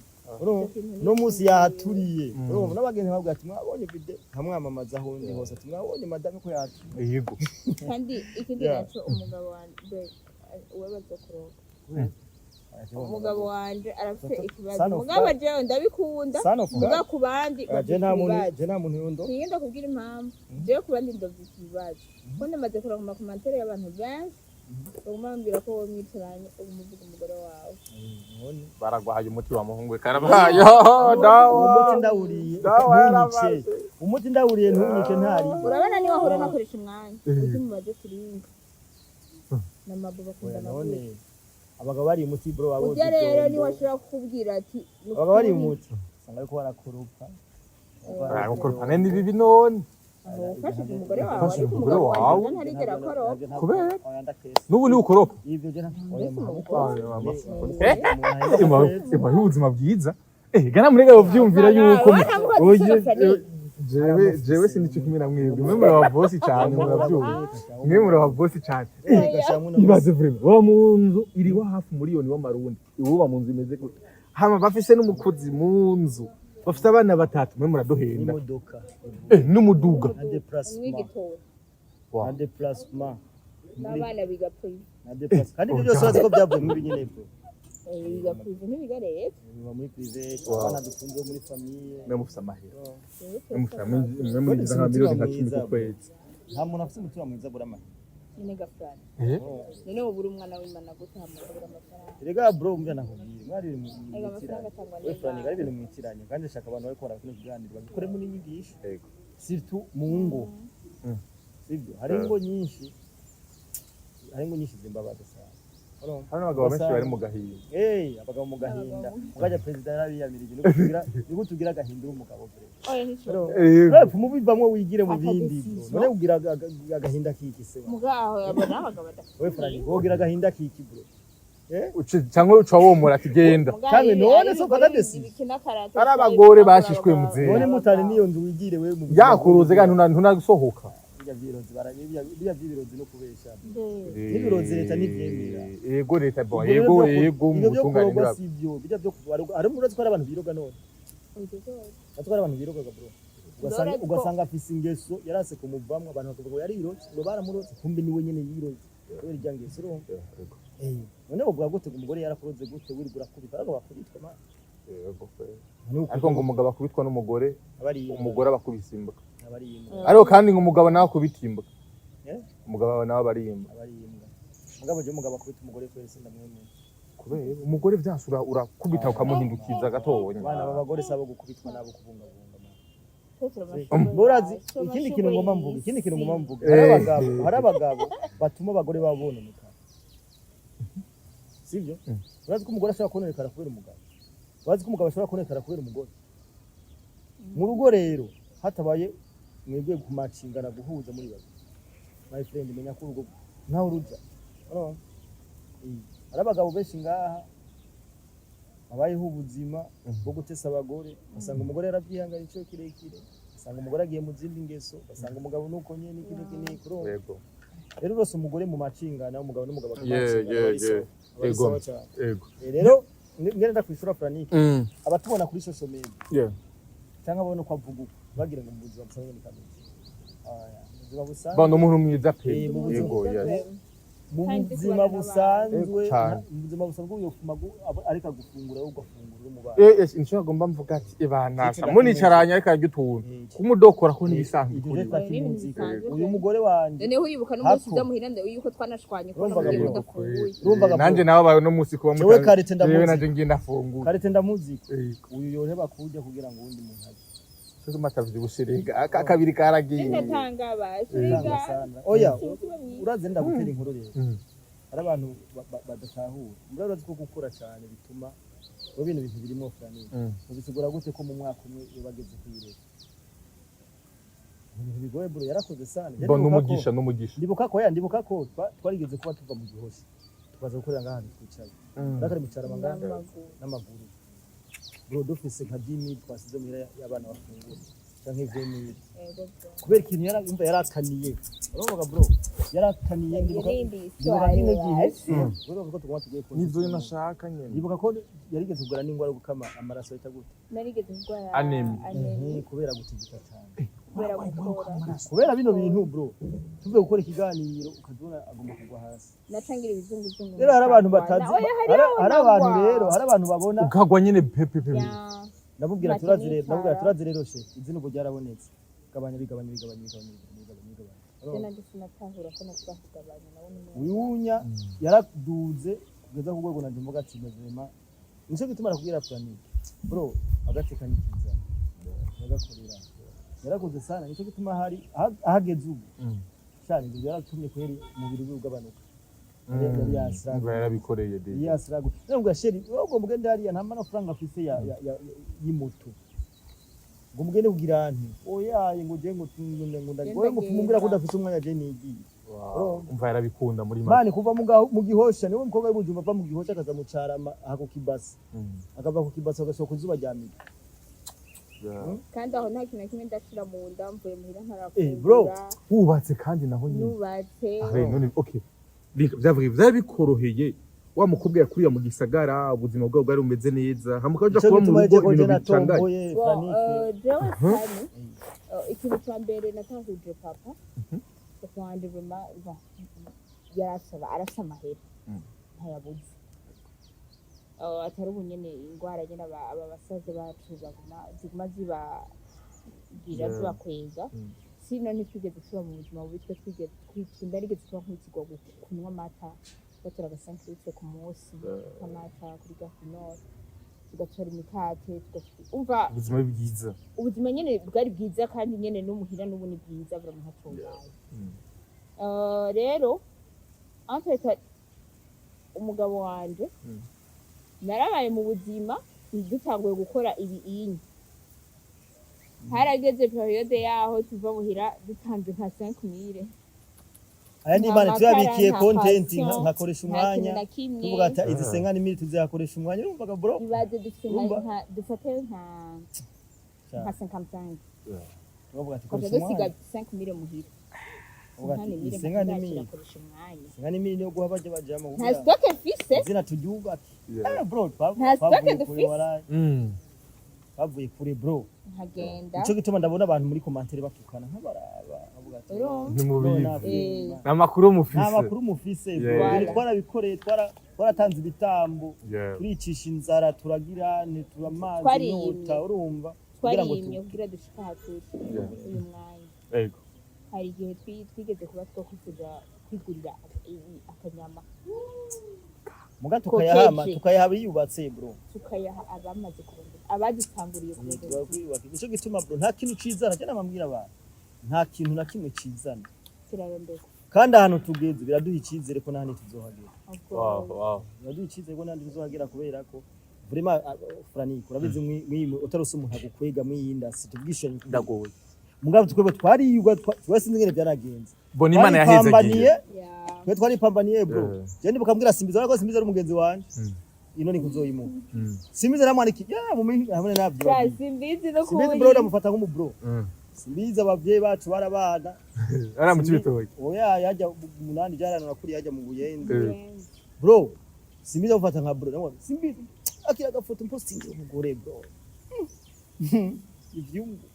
no munsi yahaturiye n'abagenzi bavuga ati mwabonye video nkamwamamaza aho ndi hose ati mwabonye madame ko yaturiye yego kandi ikindi naco umugabo wanje uwebaza kuroga umugabo wanje arafite ikibazo umugabo jewe ndabikunda muga kubandi je nta muntu yundo nigenda kubwira impamvu jewe kubandi ndovye ikibazo ko ndamaze kuronka mu commentaire y'abantu benshi bagumambira ko wowe mwicaranye umuvuga umugore wawe baragwaye umuti wa muhungu karabaye umuti ndawuriye ntunyike ntari urabona ni wahora nakoresha umwanya uzi mubaze turinga namabu bakunda none abagabo bari umuti bro abo ujya rero ni washobora kukubwira ati abagabo bari umuti sanga ariko barakoropa barakoropa nende bibi none ufashije umugore wawe ariko umugabo wawe ntarigera akoropa kubera n'ubu ni ukoropa ivyo je ema y'ubuzima bwiza gana murega uvyumvira yuko jewe sinico kimwe na mwebwe mwe muri ababosi cyane muravyumva mwe muri ababosi cyane ibaze vraiment wa munzu iri wa hafi miliyoni w'amarundi iwuba munzu imeze gute hama bafise n'umukozi munzu bafite abana batatu mwe muradohenda n'umuduga na déplacement n'abana biga prive kandi ibyo byose bazi ko byavuye muri nyine bro biga prive ntibiga leta biba muri prive abana dutunze muri famille mwe mufite amahera mwe mugize nka miliyoni nka 10 ku kwezi nta muntu afite umutima mwiza bura amahera nyine gafrani none ubura umwana w'Imana gute hamagura amafaranga rega bro umvya nakubwira mwari mu amafaranga atangwa we frani gari ibintu mwitiranye kandi shaka abantu bari kora kino kiganiro bagikore muri nyigisho yego surtout mu ngo sibyo hari ingo nyinshi zimbabaza cyane hano abagabo benshi bari mu gahinda abagabo mu gahinda ukaja president yarabiyamirije niko tugira gahinda umugabo rep mubivamwe wigire mu bindi none ugira agahinda kiki se mugaho yabona abagabo we frani wogira agahinda kiki bro cyangwa uca womora ati genda kandi none so kadadesi ari abagore bashishwe muze none mutari niyo nzu wigire we mu yakuruze kandi ntunasohoka bijya vyibirozi no kubesha n'ibirozi leta n'ivyemera yego leta bo yego mutungane bwa sivyo bijya byo ari muri twara abantu biroga none twara abantu biroga bro ugasanga afise ingeso yarase kumuvamwe abantu bakavuga ngo yarirotse ngo baramurotse kumbe niwe nyene yiroze we rya ngeso none uvuga gute umugore yarakuroze gute wirigura kubita ariko bakubitwa ma ariko ngo umugabo akubitwa n'umugore umugore abakubisa imbuga ariko kandi ngo umugabo nawe akubitimba umugabo wawe nawe barimba mugabo je umugabo akubita umugore kwese ndamwemeye kubera umugore vyasura urakubita ukamuhindukiza gatonya bana babagore sabo gukubitwa nabo kubungabunga Borazi ikindi kintu ngomba mvuga hari abagabo batuma abagore baboneka sivyo urazi ko umugore ashobora kononekara kubera umugabo urazi ko umugabo ashobora kononekara kubera umugore mu rugo rero hatabaye mwebwe kumacingana guhuza muri babiri my friend menya ko urugo ntaho ruja hari abagabo benshi ngaha abayeho ubuzima bwo gutesa abagore basanga umugore yaravyihangaye ico kirekire basanga umugore agiye mu zindi ngeso basanga umugabo nuko nyene iki yego rero rose umugore mu macingana umugabo n'umugabo yego rero ngene ndakwishura Franike abatubona kuri social media cyangwa abone uko avuga bagira ngo mbuzi bamusange ni kamera ubuzima busanzwe bando umuntu mwiza pe yego mu buzima busanzwe uyo ariko gufungura ugafungura umubano inshuro agomba mvuga ati ibanasa municaranya ariko arya utuntu kumudokora ko nibisanzwe uyu mugore wanje none uyibuka n'umunsi uzamuhira nde yuko twanashwanye ko namugiye udafunguye nanje nawe bawe no munsi kuba mutaje karete ndamuzi naje ngenda fungura karete ndamuzi uyu yoheba kujya kugira ngo undi muntu aje cyo matavye bushirega akabiri karagiye ndatanga bashiriga oya uraze ndagutera inkuru rero ari abantu badashahura murazi ko gukura cyane bituma ibintu birimo Franike ubisigura gute ko mu mwaka umwe yabageze kwirera ibintu bigoye bro yarakoze sana n'umugisha ndibuka ko twarigeze kuba tuva mu gihoshi tukaza gukorera ngaha twicaye ndakari bicara manganga n'amaguru bro dufise nka 10 twasize muhira y'abana bafungura canke 20 kubera ikintu yarakaniye urumva bro yarakaniye ndibuka kino gihe urumva ko tugomba tugiye kubona nivyo nashaka nyene ndibuka ko yarigeze kugura n'ingwara gukama amaraso yita gute narigeze kugura anemia kubera gutigita cyane kubera bino bintu bro tuvuye gukora ikiganiro ukazona agomba kugwa hasi natangira ibizungu rero hari abantu batazi hari abantu babona ukagwa nyene pepe ndabubwira turazi rero she izina ubwo ryarabonetse gabanya Jena sinatahura ko nakugabanya nabone uyunya yaraduze kugeza ku rwego nanje mvuga ati mezema nico gituma nakubwira Franike bro agatekanikiza nagakorera yarakoze sana nico gituma hari ahageze ubu cyane ibyo yaratumye kweri umubiri w'ugabanuka yarabikoreye de yasirago ngo sheri ubwo mugende hariya nta mafaranga afise ya y'imoto ngo mugende kugira nti oyaye ngo je ngo ndagoye mufumbira ko ndafise umwanya je nigi umva yarabikunda muri mani kuva mu gihosha niwe mukobwa w'ubujumba va mu gihosha akaza mu carama ako kibasi akava ku kibasi agasohoka izuba ryamira kandi aho nta kintu kimwe ndashira mu nda mvuye muhira ntarakura bro wubatse kandi naho nyine nubatse none okay byari bikoroheye wa mukobwa yakuriye mu gisagara ubuzima bwawe bwari bumeze neza hamukaje kuba mu rugo ibintu bicangaye ikintu cya mbere natahuje papa kwanje bima arasa amahera ntayabuze atari ubunyene ingwara nyene aba basaza bacu ziguma zibakwega sino ntitwigeze tuba mu buzima bubi twigeze ndarigeze tuba nk'ikigwa kunywa amata batora agasankiritse ku munsi amata kuri gafinore tugatora imikate umva ubuzima bwiza ubuzima nyene bwari bwiza kandi nyene n'umuhira n'ubu ni bwiza buramuhatunganye rero ampeta umugabo wanje narabaye mu buzima dutanguye gukora ibi inyi harageze periode yaho tuva muhira dutanze nka 5000 aya ni bane tuyabikiye content nkakoresha umwanya tuvuga ati izi 5000 tuzakoresha umwanya urumva bro ibaze dufate nka 55 tuvuga ati koresha 5000 muhira Sengani niyo guha bajama nta stock fise zina tujuga bro nta stock dufise bavuye kure bro nkagenda ico gituma ndabona abantu muri commentaire batukana nk'abaraba avuga ati ni mubizi namakuru mufise twarabikoreye twaratanze ibitambo turicisha inzara turagira turamazi nyota urumva kugira ngo kugira dushika haturi uyu mwanya yego hari igihe twigeze kuba twakwifuza kwigurira akanyama muga tukayaha biyubatse bro, tukayaha abamaze kurondera abadutanguriye kurondera. Nico gituma bro nta kintu cizana cyane amambwira abantu, nta kintu na kimwe cizana kirarondera, kandi ahantu tugeze biraduha icyizere ko nahandi tuzohagera. Wow. Biraduha icyizere ko nahandi tuzohagera kubera ko vraiment Franny urabizi mwimo utarose umuntu agukwega mwiyinda situbwishanye ndagoye mugabo twebwe twariyugwa twese ngene byaragenze bona Imana yahezagiye twe twaripambaniye bro je ndi bukambwira Simbiza ariko Simbiza ari umugenzi wanje ino ni kuzoyimu Simbiza namwaniki mu minsi hamwe nabyo Simbiza no Simbiza bro ndamufata nk'umu bro Simbiza abavyeyi bacu barabana aramukibitoye oya yajya umunani jarana nakuri yajya mu Buyenzi bro Simbiza ufata nka bro namwe Simbiza akira gafoto posting umugore bro ivyungu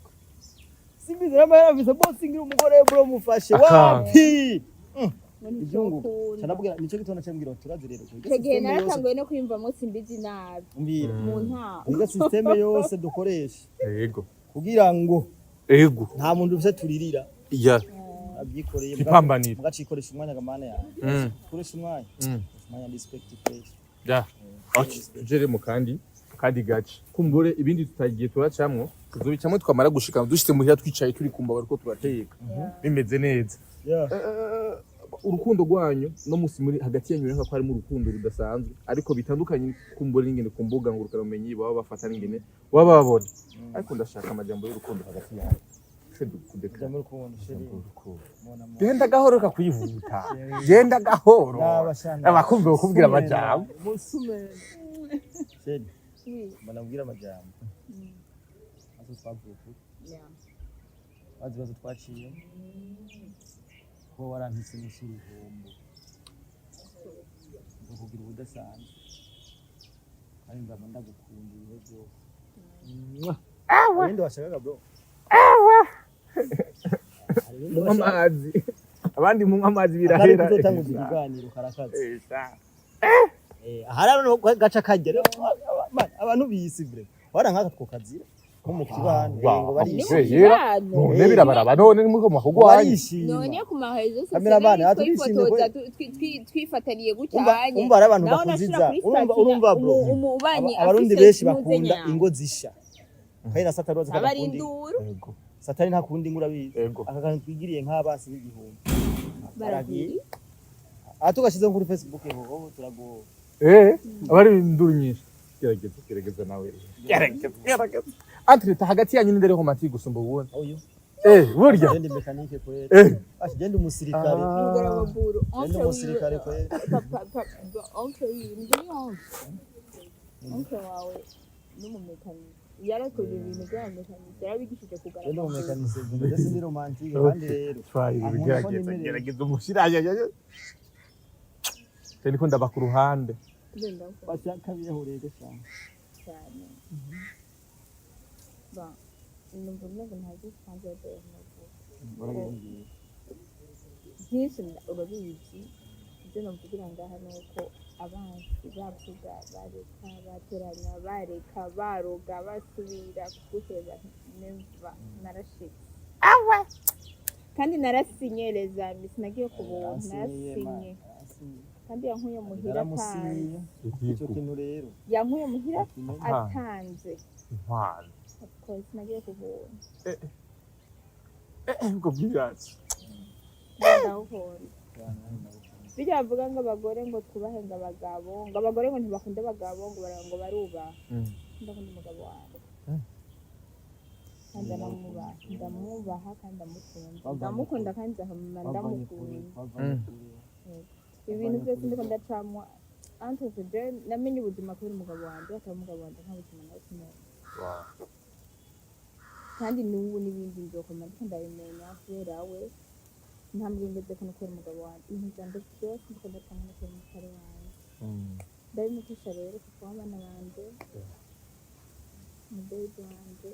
Simbiza yaravise posting umugore bro mufashe wapi ivyungu canabwira nico gitona cyambwira turazi rero kege naratanguye no kwimvamo Simbizi nabi umbira mu nta iyo systeme yose dukoresha yego kugira ngo yego nta muntu ufite turirira abyikoreye ipambanira mugacikoresha umwanya gamana yawe koresha umwanya respect place tujere mu kandi gace kumbure ibindi tutagiye turacamwo tuzobicamwe twamara gushika dushite muhira twicaye turi kumba bariko turateka bimeze neza. Urukundo rwanyu no musi muri hagati yanyu reka ko harimo urukundo rudasanzwe ariko bitandukanye kumbure n'ingene ku mbuga ngurukana umenyi baba bafata n'ingene baba babona ariko ndashaka amajambo y'urukundo hagati yanyu genda gahoro kakwihuta genda gahoro abakumbe bakubwira amajambo banabwira amajambo azo twavuye bazi twaciye ko warantise n'isuri hombo ngo kugira ubudasanzwe kandi ngamba ndagukunda ibihe byose wende washakaga bro amazi abandi mu amazi birahera tuzotanga ikiganiro karakaze harano gaca kagere abantu bisi bre warankaka twokazira ko mu kibano ngo barishira none birabaraba none muko mahugwanye none ku mahezo kameramani atubishimye ko twifataniye gucyanye umva abantu bakuziza urumva bro abarundi benshi bakunda ingo zisha kandi na satani waza kundi yego satani ntakundi ngura bizi akakantu twigiriye nk'abasi b'igihumbi baragiye tugashize kuri Facebook ngo turago abari induru nyinshi gerageza nawe gerageza Antreta hagati yanyu n'indere romantique gusumba ubone. Oyo. Burya. Gende mekanike kweli. Gende umusirikare. Ngora baburu. Gende umusirikare kweli. Onke wawe n'umumekanike. Yarakoze ibintu by'amekanike yarabigishije kugaragara. Gende umumekanike ndetse ndi romantique kandi rero. Gerageza umushiraje. Cyane ko ndaba ku ruhande. Bashaka biyahureye cyane. Cyane. Ba numva neza ntazi kandi byinshi urabizi ibyo navugira ngaha ni uko abansi bavuga bareka bateranya bareka baroga basubira guheza neva narashitse kandi narasinyereza sinagiye kubuntu narasinye kandi yankuye muhira atanze icyo kintu rero yankuye muhira atanze impano Kozi nagiye kubona. Ngo byatsi. Ndahora. Bijya bavuga ngo abagore ngo twubahenga abagabo, ngo abagore ngo ntibakunda abagabo ngo baruba. Ndakunda umugabo wanjye. Kandi ndamubaha kandi ndamukunda. Ndamukunda kandi ndamukunda. Ibintu byose ndiko ndacamwa antoze je namenye ubuzima kuri umugabo wanjye atari umugabo wanjye nta buzima na kimwe. Kandi n'ubu n'ibindi nzokoma ndiko ndabimenya kubera we ntambwe ngeze ko nukora umugabo wanjye ibintu byanje byose ndiko ndacamwa no kuri umutare wanjye ndabimukisha rero kuko abana banje umubyeyi wanje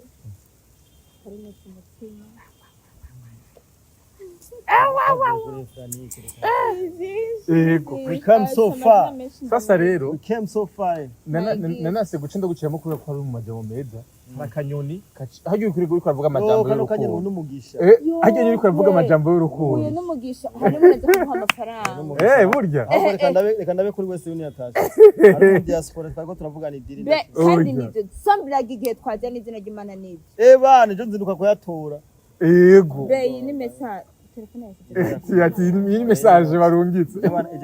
hari no ku mutima we come so far. Sasa rero we came so far. nanase guca ndagukiramo kubera ko ari mu majambo meza nakanyoni hagiye kuri guri kwavuga amajambo kano kanyoni y'urukundo n'umugisha hagiye uri kwavuga amajambo y'urukundo uyu n'umugisha harimo naza kumuha amafaranga burya reka ndabe kuri wese uni yatashe ari mu diaspora twako turavugana idiri kandi nivyo sambiraga igihe twaza n'izina ry'Imana nivyo bana je nzinduka kuyatora yego beyi ni message telefone yake ati iyi message barungitse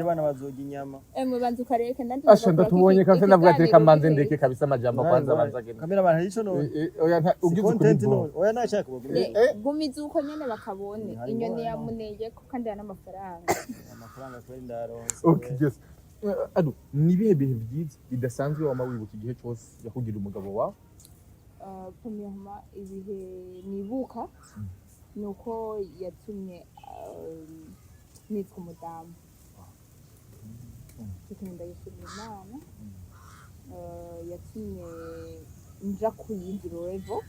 bana bazoga inyama emwe banza ukareka ndandi asha ndatubonye kandi ndavuga ati kamanze ndeke kabisa amajambo kwanza banzagene kamera bana hico no oya ugize content kuri no oya nashaka kuvuga gumiza uko nyene bakabone inyoni yamuneye ko kandi yana amafaranga kwari ndaronse okay yes adu nibihe bihe byiza bidasanzwe wama wibuka igihe cyose yakugira umugabo wawe premièrement ibihe nibuka nuko yatumye nitwa umudamu tukunda yishimira Imana yatumye nja ku yindi level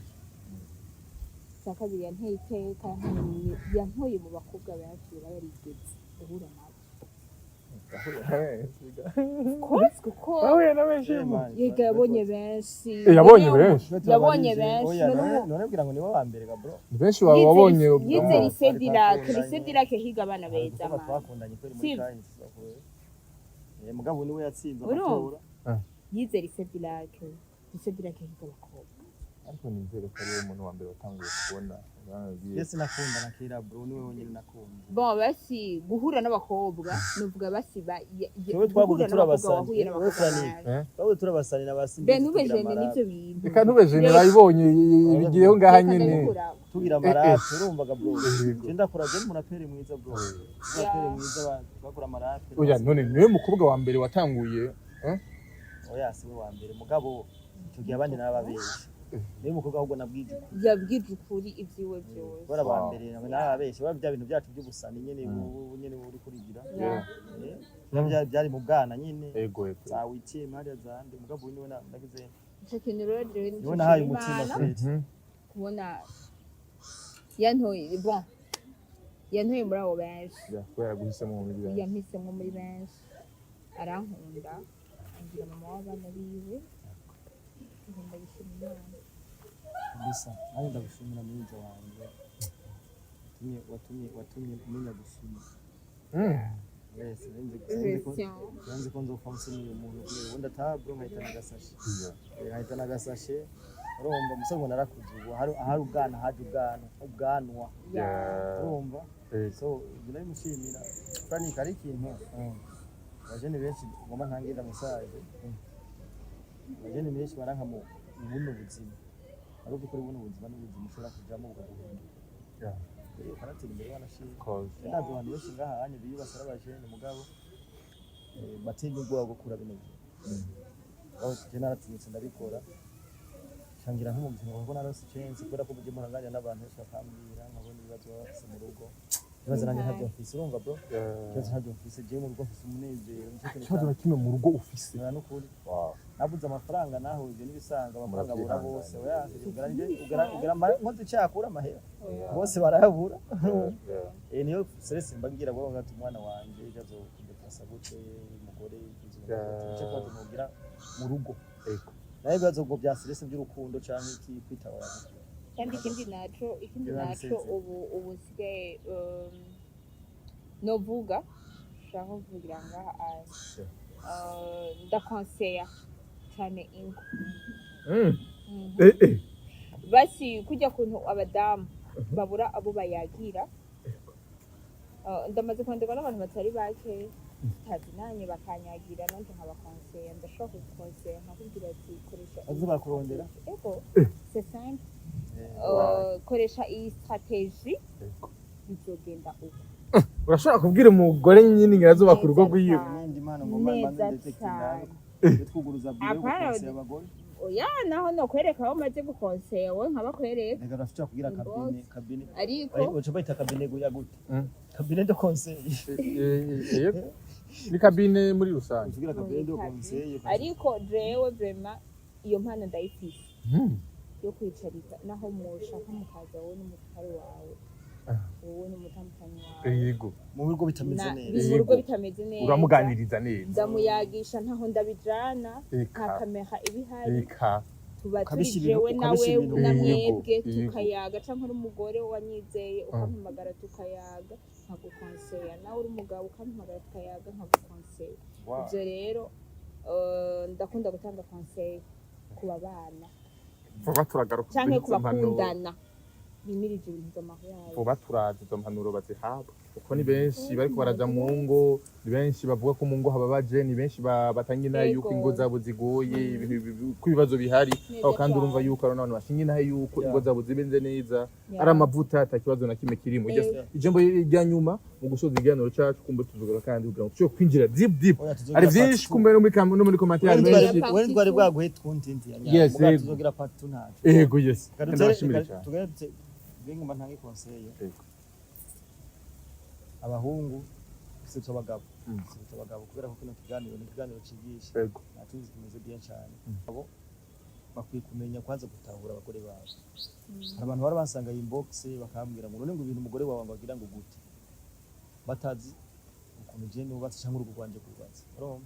sakabiri yanteye iteka yantoye mu bakobwa benshi barigeze uhura nabo kuko ahuye na benshi yega yabonye benshi yabonye benshi none bwira ngo nibo wa mbere ga bro benshi wabonye yize lycée Dirac higa abana beza twakundanye kweri muri kahise mugabo niwe yatsinze amatora yize lycée Dirac higa abakobwa ariko nizere ko ari umuntu wa mbere watangiye kubona yesi nakunda nakira bro niwe wonyine nakunda bon basi guhura n'abakobwa nuvuga basi yewe twaguze turabasani twaguze turabasani n'abasindi be nubejene n'ivyo bintu reka ntubejene bayibonye bigiyeho ngaha nyene tugira amaraso urumvaga bro genda kora je munapere mwiza bro munapere mwiza bakora amaraso oya none niwe mukobwa wa mbere watanguye oya siwe wa mbere mugabo tugiye abandi n'ababeshi niwe mukobwa ahubwo nabwije yabwije ukuri ivyiwe byose bora ba mbere n'ababeshi baba bya bintu byacu by'ubusani nyene uri kurigira byari mu bwana nyene yego zawitie mari zande mugabo niwe ndagize ico kintu rero niwe nahaye umutima kwezi kubona yantoye bon yantoye muri abo benshi kubera guhisemo muri benshi yampisemo muri benshi arankunda angira mama w'abana biwe ndabishimira bisa nawe ndagushimira mwiza wanjye watumye umenya gushima wese nzi ko nzopfa musimira umuntu ubundi atabwo nkahita nagasashe urumva umusago narakuze ubu ahari ubwana haje ubwanwa urumva so ndabimushimira kandi kari ikintu abajene benshi ngoma ntangira mesaje abajene benshi barankamu ubuno buzima ariko kuri buno buzima n'ubuzima ushobora kujamo ugahinduka karatira imbere wanashimye ndazi abantu benshi ngaha hanye biyubasara abajene mugabo batega ubwoba gukura bino aho je naratinyitse ndabikora shangira nko mu buzima kuko narose chance kubera ko buje muhanganya n'abantu benshi bakambwira nkabona ibibazo bafise mu rugo ibibazo nanjye ntabyo mfise urumva bro ibibazo ntabyo mfise je mu rugo mfise umunezero ikibazo na kimwe mu rugo ufise n'ukuri nabuze amafaranga nahuje n'ibisanga amafaranga abura bose ugara nkoze cyakura amahera bose barayabura niyo stress mbagira ngo ngati umwana wanje jazo kudefasa gute umugore cyo kugira mu rugo naye bibazo ngo bya stress by'urukundo canke iki kwitabara kandi ikindi naco ubu sigaye novuga shaka kuvugira ngaha ndakonseya cyane ingo basi kujya kuntu abadamu babura abo bayagira ndamaze kwandika n'abantu batari bake tazi nanye bakanyagira nanje nkabakonseye ndashobora kukonseye nkakubwira ati koresha azuba kurondera ego c'est simple koresha iyi strategie bizogenda uko urashobora kubwira umugore nyine ngirazuba ku rugo rw'iyo n'indi mana ngo mbanze detektive twuguruza biro konseye abagore oya naho no kwereka aho maze gukonseye wowe nkabakwereka reka rafite kugira kabine ariko uca bayita kabine guya gute kabine de conseil ni kabine muri rusange kugira kabine de conseil ariko jewe vraiment iyo mpano ndayifise yo kwicarika naho mushaka mukaza wowe n'umutware wawe wowe n'umutambukanyi wawe yego mu bigo bitameze neza mu bigo bitameze neza uramuganiriza neza ndamuyagisha ntaho ndabijana nta kamera ibihari tuba turi Ukabishyira jewe ibintu- nawe ukabishyira ibintu na mu mwebwe yego. tukayaga canke uri umugore wanyizeye ukampamagara tukayaga nkagukonseya nawe uri umugabo ukampamagara tukayaga nkagukonseya ivyo rero ndakunda gutanga conseil ku babana vuba turagaruka canke ku bakundana bimirije ibintu vy'amahoro vuba turaza izo mpanuro bazihabwa kuko ni benshi bariko baraja mu ngo ni benshi bavuga ko mu ngo hababaje ni benshi batanga inaha yuko ingo zabo zigoye ko ibibazo bihari aho kandi urumva yuko ari n'abantu bashinga inaha yuko ingo zabo zibenze neza ari amavuta ata kibazo na kimwe kirimo ijambo rya nyuma mu gusoza ikiganiro cacu kumbe tuvuga kandi kugira ngo tushobore kwinjira deep ari vyinshi kumbe no muri commentaire benshi wewe twari bwaguhe content ya Yes, nyuma tuzogira part 2 ntacu yego yes ndashimira cyane tugeretse bingo ntangi conseil abahungu sitwa abagabo kubera ko kino kiganiro ni kiganiro cigisha yego natuzi kimeze bien cyane abo bakwiye kumenya kwanza gutahura abagore babo abantu bari basanga inbox bakambwira ngo none ngo ibintu umugore wawe ngagira ngo gute batazi ukuntu je nubatse cyangwa urugo rwanje kubatse urumva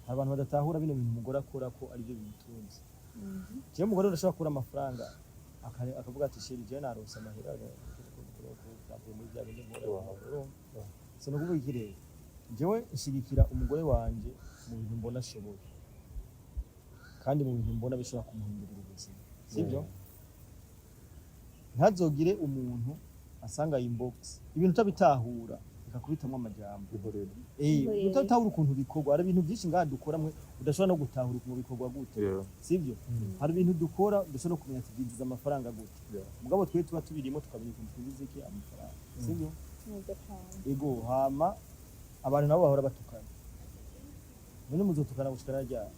hari abantu badatahura bino bintu umugore akora ko ari byo bimutunze je umugore urashobora kura amafaranga akavuga ati sheri je narose amahera muri bya bindi nkora sinakuvuga iki rero jewe nshigikira umugore wanje mu bintu mbona ashoboye kandi mu bintu mbona bishobora kumuhindurira ubuzima sibyo ntazogire umuntu asanga inbox ibintu utabitahura bikakubitamwe amajambo utatahura ukuntu bikorwa ari ibintu byinshi ngaha dukora mwe udashobora no gutahura ukuntu bikorwa gute sibyo hari ibintu dukora udashobora no kumenya ati byinjiza amafaranga gute mugabo twe tuba tubirimo tukabira ikintu twinjiza iki amafaranga sibyo ego hama abantu nabo bahora batukana none muzotukana gushikana ryari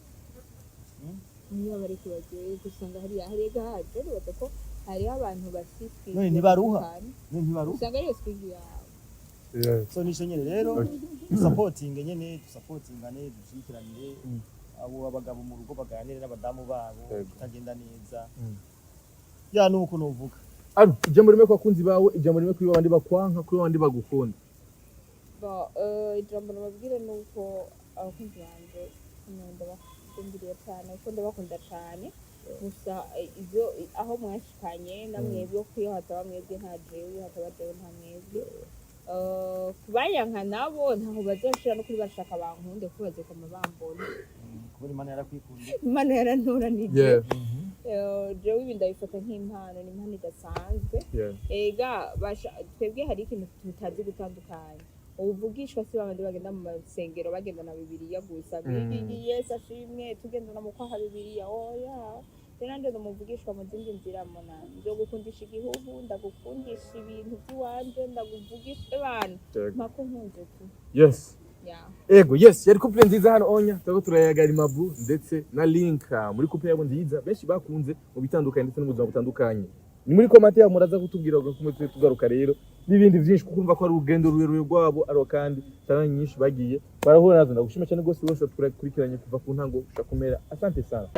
niyo bari kubagiye gusanga hari gahaje rero ko hari abantu basitwi none ntibaruha usanga ari speed yawe so nisho nyene rero supportingane dushikiranire abo abagabo mu rugo baganire n'abadamu babo tutagenda neza ya nuko novuga ijambo rimwe ku bakunzi bawe ijambo rimwe kuri babandi bakwanka kuri babandi bagukunda ijambo nababwire nuko abakunzi banje ndabakundiriye cyane kuko ndabakunda cyane gusa ibyo aho mwashikanye namwebwe ko hataba mwebwe nta jewe hataba jewe nta mwebwe kubayanka nabo ntaho bazoshira no kuri bashaka bankunde ko bazekoma bambona kubera Imana yarakwikunda Imana yarantoranije jewe ibi ndabifata nk'impano ni impano idasanzwe ega twebwe hari ikintu tutazi gutandukanya ubuvugishwa si babandi bagenda mu masengero bagenda na Bibiliya gusa bigiye Yesu ashimwe tugenda na mukwaha Bibiliya oya nande ndamuvugishwa mu zindi nzira mona nzo gukundisha igihugu ndagukundisha ibintu by'iwanje ndaguvugisha abantu mpako nkunze tu yes ego yes yari couple nziza hano onya twego turayagara imabu ndetse na linka muri couple yabo nziza benshi bakunze mu bitandukanye ndetse no mu buzima butandukanye ni muri komate ya muraza kutubwira ugakumwe tugaruka rero n'ibindi byinshi kukumva ko ari urugendo rurerure rwabo aro kandi cyane nyinshi bagiye barahura nazo ndagushima cyane gose bose turakurikiranye kuva ku ntango ushakumera asante sana